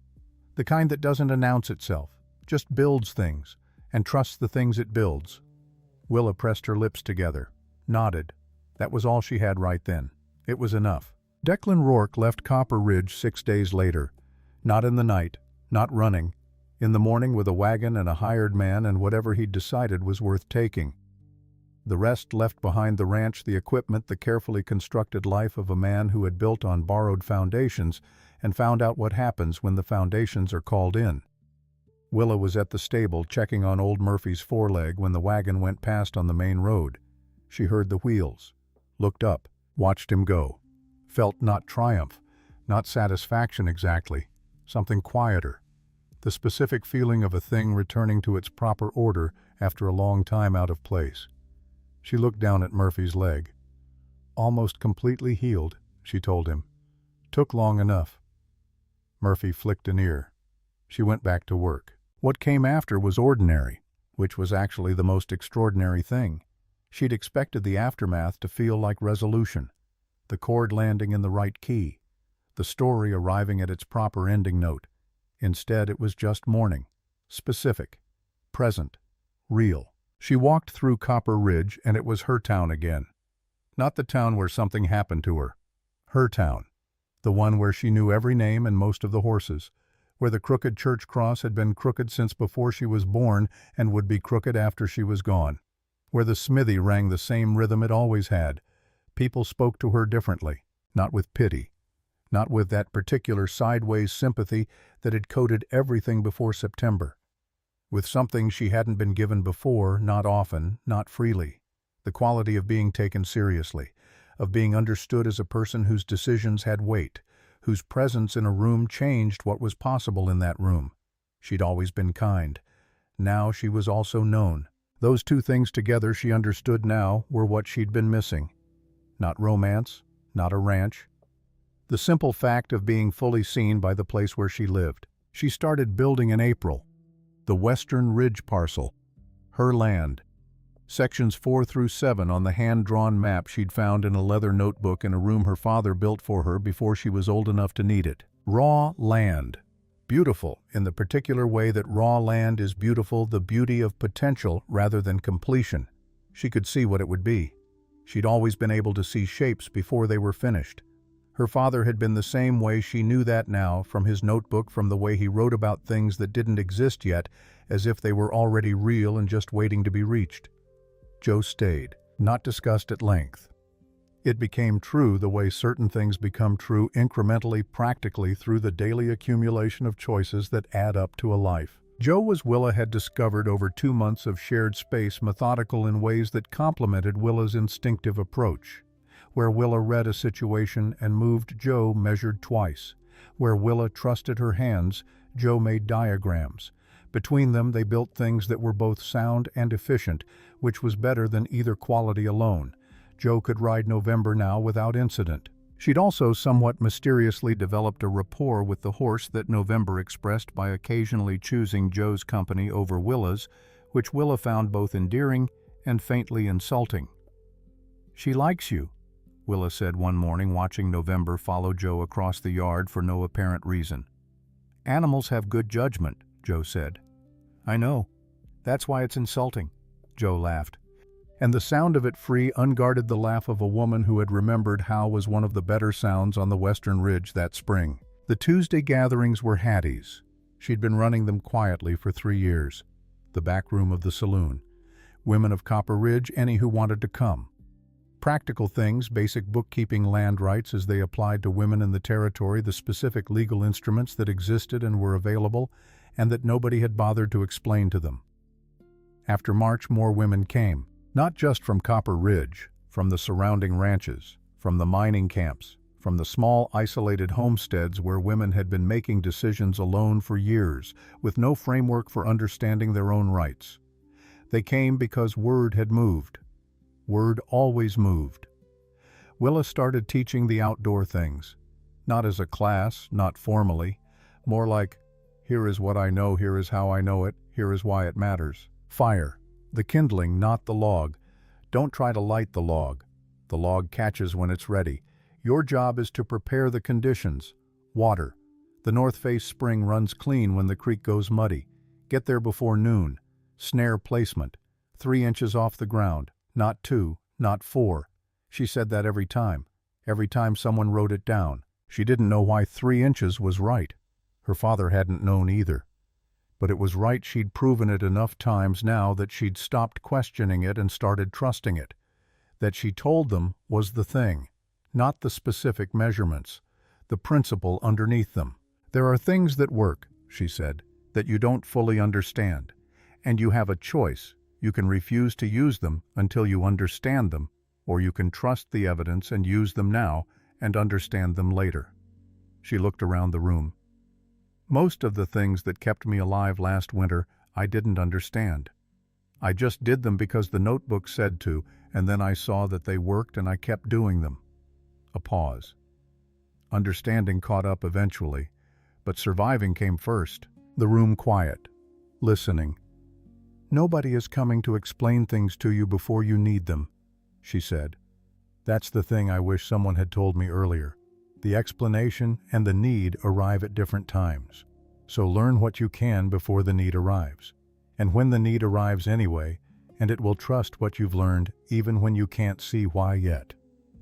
"The kind that doesn't announce itself, just builds things, and trusts the things it builds. Willa pressed her lips together, nodded. That was all she had right then. It was enough. Declan Rourke left Copper Ridge 6 days later. Not in the night, not running. In the morning with a wagon and a hired man and whatever he'd decided was worth taking. The rest left behind the ranch, the equipment, the carefully constructed life of a man who had built on borrowed foundations and found out what happens when the foundations are called in. Willa was at the stable checking on old Murphy's foreleg when the wagon went past on the main road. She heard the wheels, looked up, watched him go. Felt not triumph, not satisfaction exactly, something quieter. The specific feeling of a thing returning to its proper order after a long time out of place. She looked down at Murphy's leg. Almost completely healed, she told him. Took long enough. Murphy flicked an ear. She went back to work. What came after was ordinary, which was actually the most extraordinary thing. She'd expected the aftermath to feel like resolution, the chord landing in the right key, the story arriving at its proper ending note. Instead, it was just mourning, specific, present, real. She walked through Copper Ridge, and it was her town again. Not the town where something happened to her. Her town. The one where she knew every name and most of the horses, where the crooked church cross had been crooked since before she was born and would be crooked after she was gone, where the smithy rang the same rhythm it always had. People spoke to her differently, not with pity, not with that particular sideways sympathy that had coated everything before September. With something she hadn't been given before, not often, not freely. The quality of being taken seriously, of being understood as a person whose decisions had weight, whose presence in a room changed what was possible in that room. She'd always been kind. Now she was also known. Those two things together, she understood now, were what she'd been missing. Not romance, not a ranch. The simple fact of being fully seen by the place where she lived. She started building in April. The Western Ridge parcel. Her land. Sections 4 through 7 on the hand-drawn map she'd found in a leather notebook in a room her father built for her before she was old enough to need it. Raw land. Beautiful, in the particular way that raw land is beautiful, the beauty of potential rather than completion. She could see what it would be. She'd always been able to see shapes before they were finished. Her father had been the same way. She knew that now, from his notebook, from the way he wrote about things that didn't exist yet, as if they were already real and just waiting to be reached. Joe stayed, not discussed at length. It became true the way certain things become true incrementally, practically, through the daily accumulation of choices that add up to a life. Joe was Willa had discovered over 2 months of shared space, methodical in ways that complemented Willa's instinctive approach. Where Willa read a situation and moved, Joe measured twice. Where Willa trusted her hands, Joe made diagrams. Between them, they built things that were both sound and efficient, which was better than either quality alone. Joe could ride November now without incident. She'd also somewhat mysteriously developed a rapport with the horse that November expressed by occasionally choosing Joe's company over Willa's, which Willa found both endearing and faintly insulting. "She likes you," Willa said one morning, watching November follow Joe across the yard for no apparent reason. "Animals have good judgment," Joe said. "I know. That's why it's insulting," Joe laughed. And the sound of it free, unguarded the laugh of a woman who had remembered how was one of the better sounds on the Western Ridge that spring. The Tuesday gatherings were Hattie's. She'd been running them quietly for 3 years. The back room of the saloon. Women of Copper Ridge, any who wanted to come. Practical things, basic bookkeeping, land rights as they applied to women in the territory, the specific legal instruments that existed and were available, and that nobody had bothered to explain to them. After March, more women came, not just from Copper Ridge, from the surrounding ranches, from the mining camps, from the small isolated homesteads where women had been making decisions alone for years, with no framework for understanding their own rights. They came because word had moved. Word always moved. Willa started teaching the outdoor things, not as a class, not formally, more like, here is what I know, here is how I know it, here is why it matters. Fire, the kindling, not the log. Don't try to light the log. The log catches when it's ready. Your job is to prepare the conditions. Water. The North Face spring runs clean when the creek goes muddy. Get there before noon. Snare placement. 3 inches off the ground. Not 2, not 4. She said that every time. Every time someone wrote it down. She didn't know why 3 inches was right. Her father hadn't known either. But it was right. She'd proven it enough times now that she'd stopped questioning it and started trusting it. That she told them was the thing, not the specific measurements, the principle underneath them. There are things that work, she said, that you don't fully understand, and you have a choice. You can refuse to use them until you understand them, or you can trust the evidence and use them now and understand them later. She looked around the room. Most of the things that kept me alive last winter, I didn't understand. I just did them because the notebook said to, and then I saw that they worked and I kept doing them. A pause. Understanding caught up eventually, but surviving came first. The room quiet. Listening. Nobody is coming to explain things to you before you need them, she said. That's the thing I wish someone had told me earlier. The explanation and the need arrive at different times. So learn what you can before the need arrives. And when the need arrives anyway, and it will trust what you've learned even when you can't see why yet.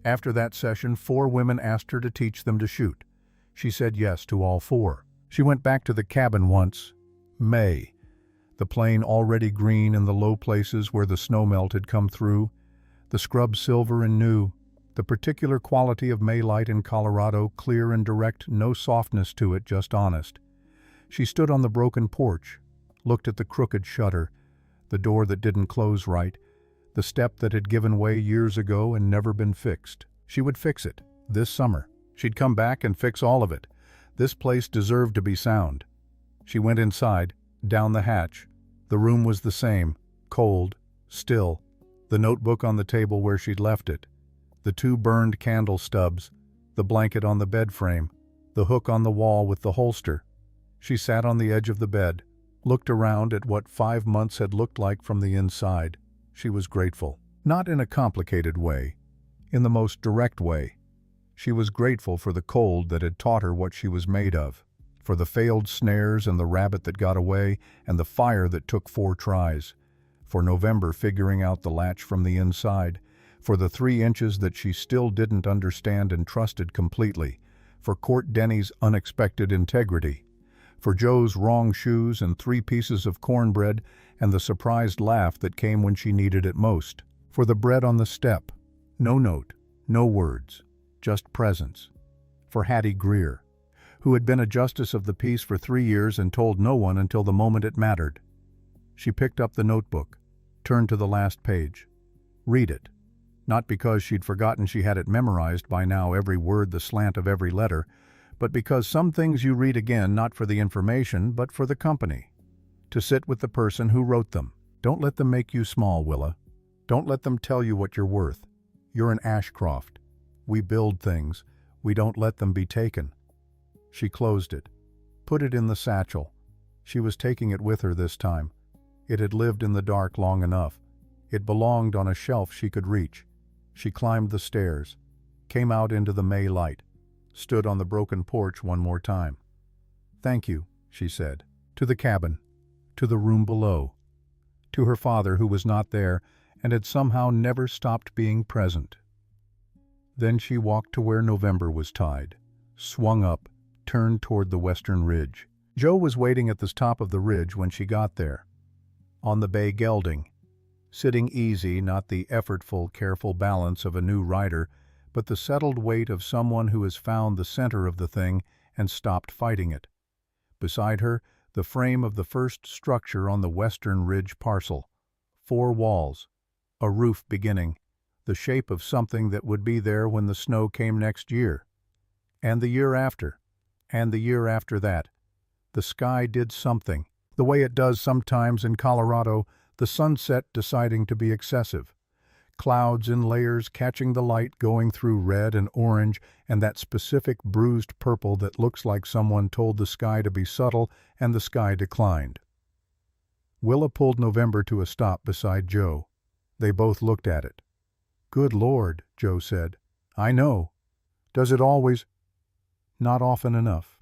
After that session, 4 women asked her to teach them to shoot. She said yes to all 4. She went back to the cabin once. May. The plain already green in the low places where the snowmelt had come through. The scrub silver and new. The particular quality of May light in Colorado, clear and direct, no softness to it, just honest. She stood on the broken porch, looked at the crooked shutter, the door that didn't close right, the step that had given way years ago and never been fixed. She would fix it, this summer. She'd come back and fix all of it. This place deserved to be sound. She went inside, down the hatch. The room was the same, cold, still. The notebook on the table where she'd left it. The 2 burned candle stubs, the blanket on the bed frame, the hook on the wall with the holster. She sat on the edge of the bed, looked around at what 5 months had looked like from the inside. She was grateful. Not in a complicated way, in the most direct way. She was grateful for the cold that had taught her what she was made of, for the failed snares and the rabbit that got away and the fire that took 4 tries, for November figuring out the latch from the inside, for the 3 inches that she still didn't understand and trusted completely, for Court Denny's unexpected integrity, for Joe's wrong shoes and 3 pieces of cornbread and the surprised laugh that came when she needed it most, for the bread on the step, no note, no words, just presence, for Hattie Greer, who had been a justice of the peace for 3 years and told no one until the moment it mattered. She picked up the notebook, turned to the last page. Read it. Not because she'd forgotten she had it memorized by now, every word, the slant of every letter, but because some things you read again not for the information but for the company. To sit with the person who wrote them. Don't let them make you small, Willa. Don't let them tell you what you're worth. You're an Ashcroft. We build things. We don't let them be taken. She closed it, put it in the satchel. She was taking it with her this time. It had lived in the dark long enough. It belonged on a shelf she could reach. She climbed the stairs, came out into the May light, stood on the broken porch one more time. Thank you, she said, to the cabin, to the room below, to her father who was not there and had somehow never stopped being present. Then she walked to where November was tied, swung up, turned toward the western ridge. Joe was waiting at the top of the ridge when she got there, on the bay gelding, sitting easy, not the effortful, careful balance of a new rider, but the settled weight of someone who has found the center of the thing and stopped fighting it. Beside her, the frame of the first structure on the western ridge parcel. 4 walls, a roof beginning, the shape of something that would be there when the snow came next year. And the year after. And the year after that. The sky did something, the way it does sometimes in Colorado, the sunset deciding to be excessive. Clouds in layers catching the light going through red and orange and that specific bruised purple that looks like someone told the sky to be subtle and the sky declined. Willa pulled November to a stop beside Joe. They both looked at it. Good Lord, Joe said. I know. Does it always? Not often enough.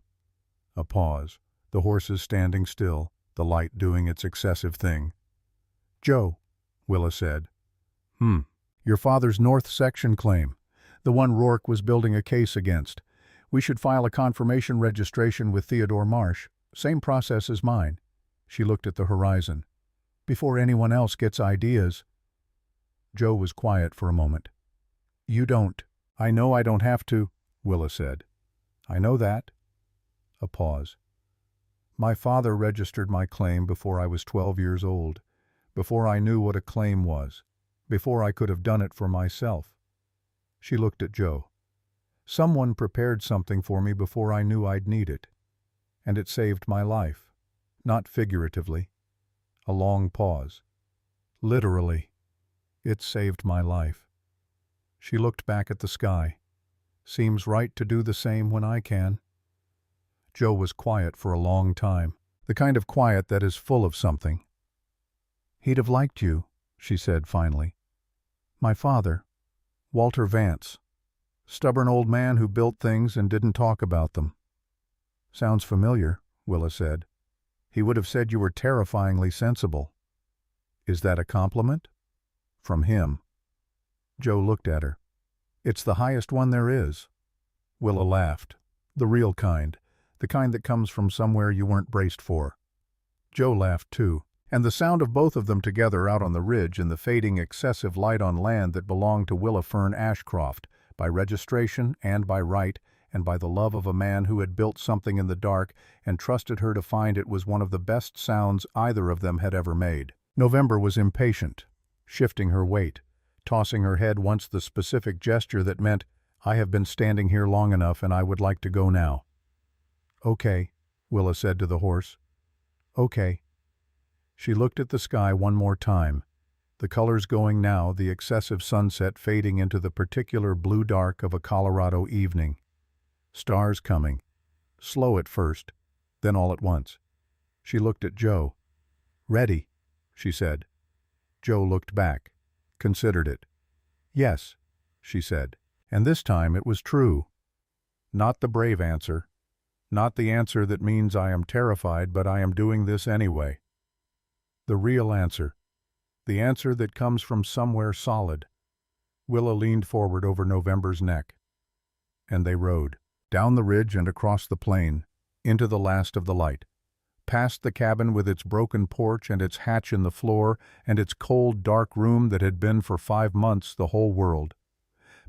A pause, the horses standing still, the light doing its excessive thing. Joe, Willa said. Your father's North Section claim, the one Rourke was building a case against. We should file a confirmation registration with Theodore Marsh, same process as mine. She looked at the horizon. Before anyone else gets ideas. Joe was quiet for a moment. You don't. I know I don't have to, Willa said. I know that. A pause. My father registered my claim before I was 12 years old, before I knew what a claim was, before I could have done it for myself. She looked at Joe. Someone prepared something for me before I knew I'd need it. And it saved my life. Not figuratively. A long pause. Literally. It saved my life. She looked back at the sky. Seems right to do the same when I can. Joe was quiet for a long time, the kind of quiet that is full of something. He'd have liked you, she said finally. My father, Walter Vance. Stubborn old man who built things and didn't talk about them. Sounds familiar, Willa said. He would have said you were terrifyingly sensible. Is that a compliment? From him. Joe looked at her. It's the highest one there is. Willa laughed. The real kind. The kind that comes from somewhere you weren't braced for. Joe laughed too, and the sound of both of them together out on the ridge in the fading excessive light on land that belonged to Willa Fern Ashcroft, by registration and by right, and by the love of a man who had built something in the dark and trusted her to find it, was one of the best sounds either of them had ever made. November was impatient, shifting her weight, tossing her head once the specific gesture that meant, I have been standing here long enough and I would like to go now. Okay, Willa said to the horse. Okay. She looked at the sky one more time, the colors going now, the excessive sunset fading into the particular blue dark of a Colorado evening. Stars coming, slow at first, then all at once. She looked at Joe. Ready, she said. Joe looked back, considered it. Yes, she said, and this time it was true. Not the brave answer. Not the answer that means I am terrified, but I am doing this anyway. The real answer. The answer that comes from somewhere solid. Willa leaned forward over November's neck. And they rode, down the ridge and across the plain, into the last of the light, past the cabin with its broken porch and its hatch in the floor and its cold, dark room that had been for 5 months the whole world,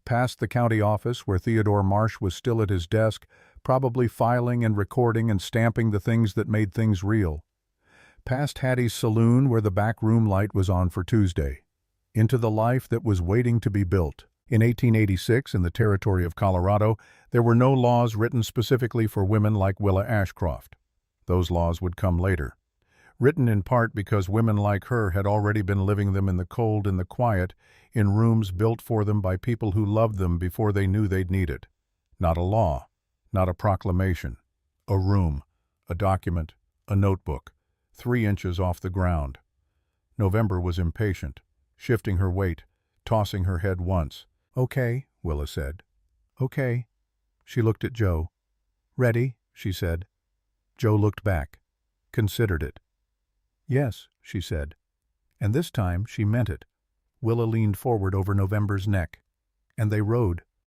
past the county office where Theodore Marsh was still at his desk, probably filing and recording and stamping the things that made things real, past Hattie's saloon where the back room light was on for Tuesday, into the life that was waiting to be built. In 1886, in the territory of Colorado, there were no laws written specifically for women like Willa Ashcroft. Those laws would come later. Written in part because women like her had already been living them in the cold and the quiet, in rooms built for them by people who loved them before they knew they'd need it. Not a law, not a proclamation. A room, a document, a notebook, 3 inches off the ground. November was impatient, shifting her weight, tossing her head once. Okay, Willa said. Okay. She looked at Joe. Ready, she said. Joe looked back, considered it. Yes, she said. And this time she meant it. Willa leaned forward over November's neck. And they rode,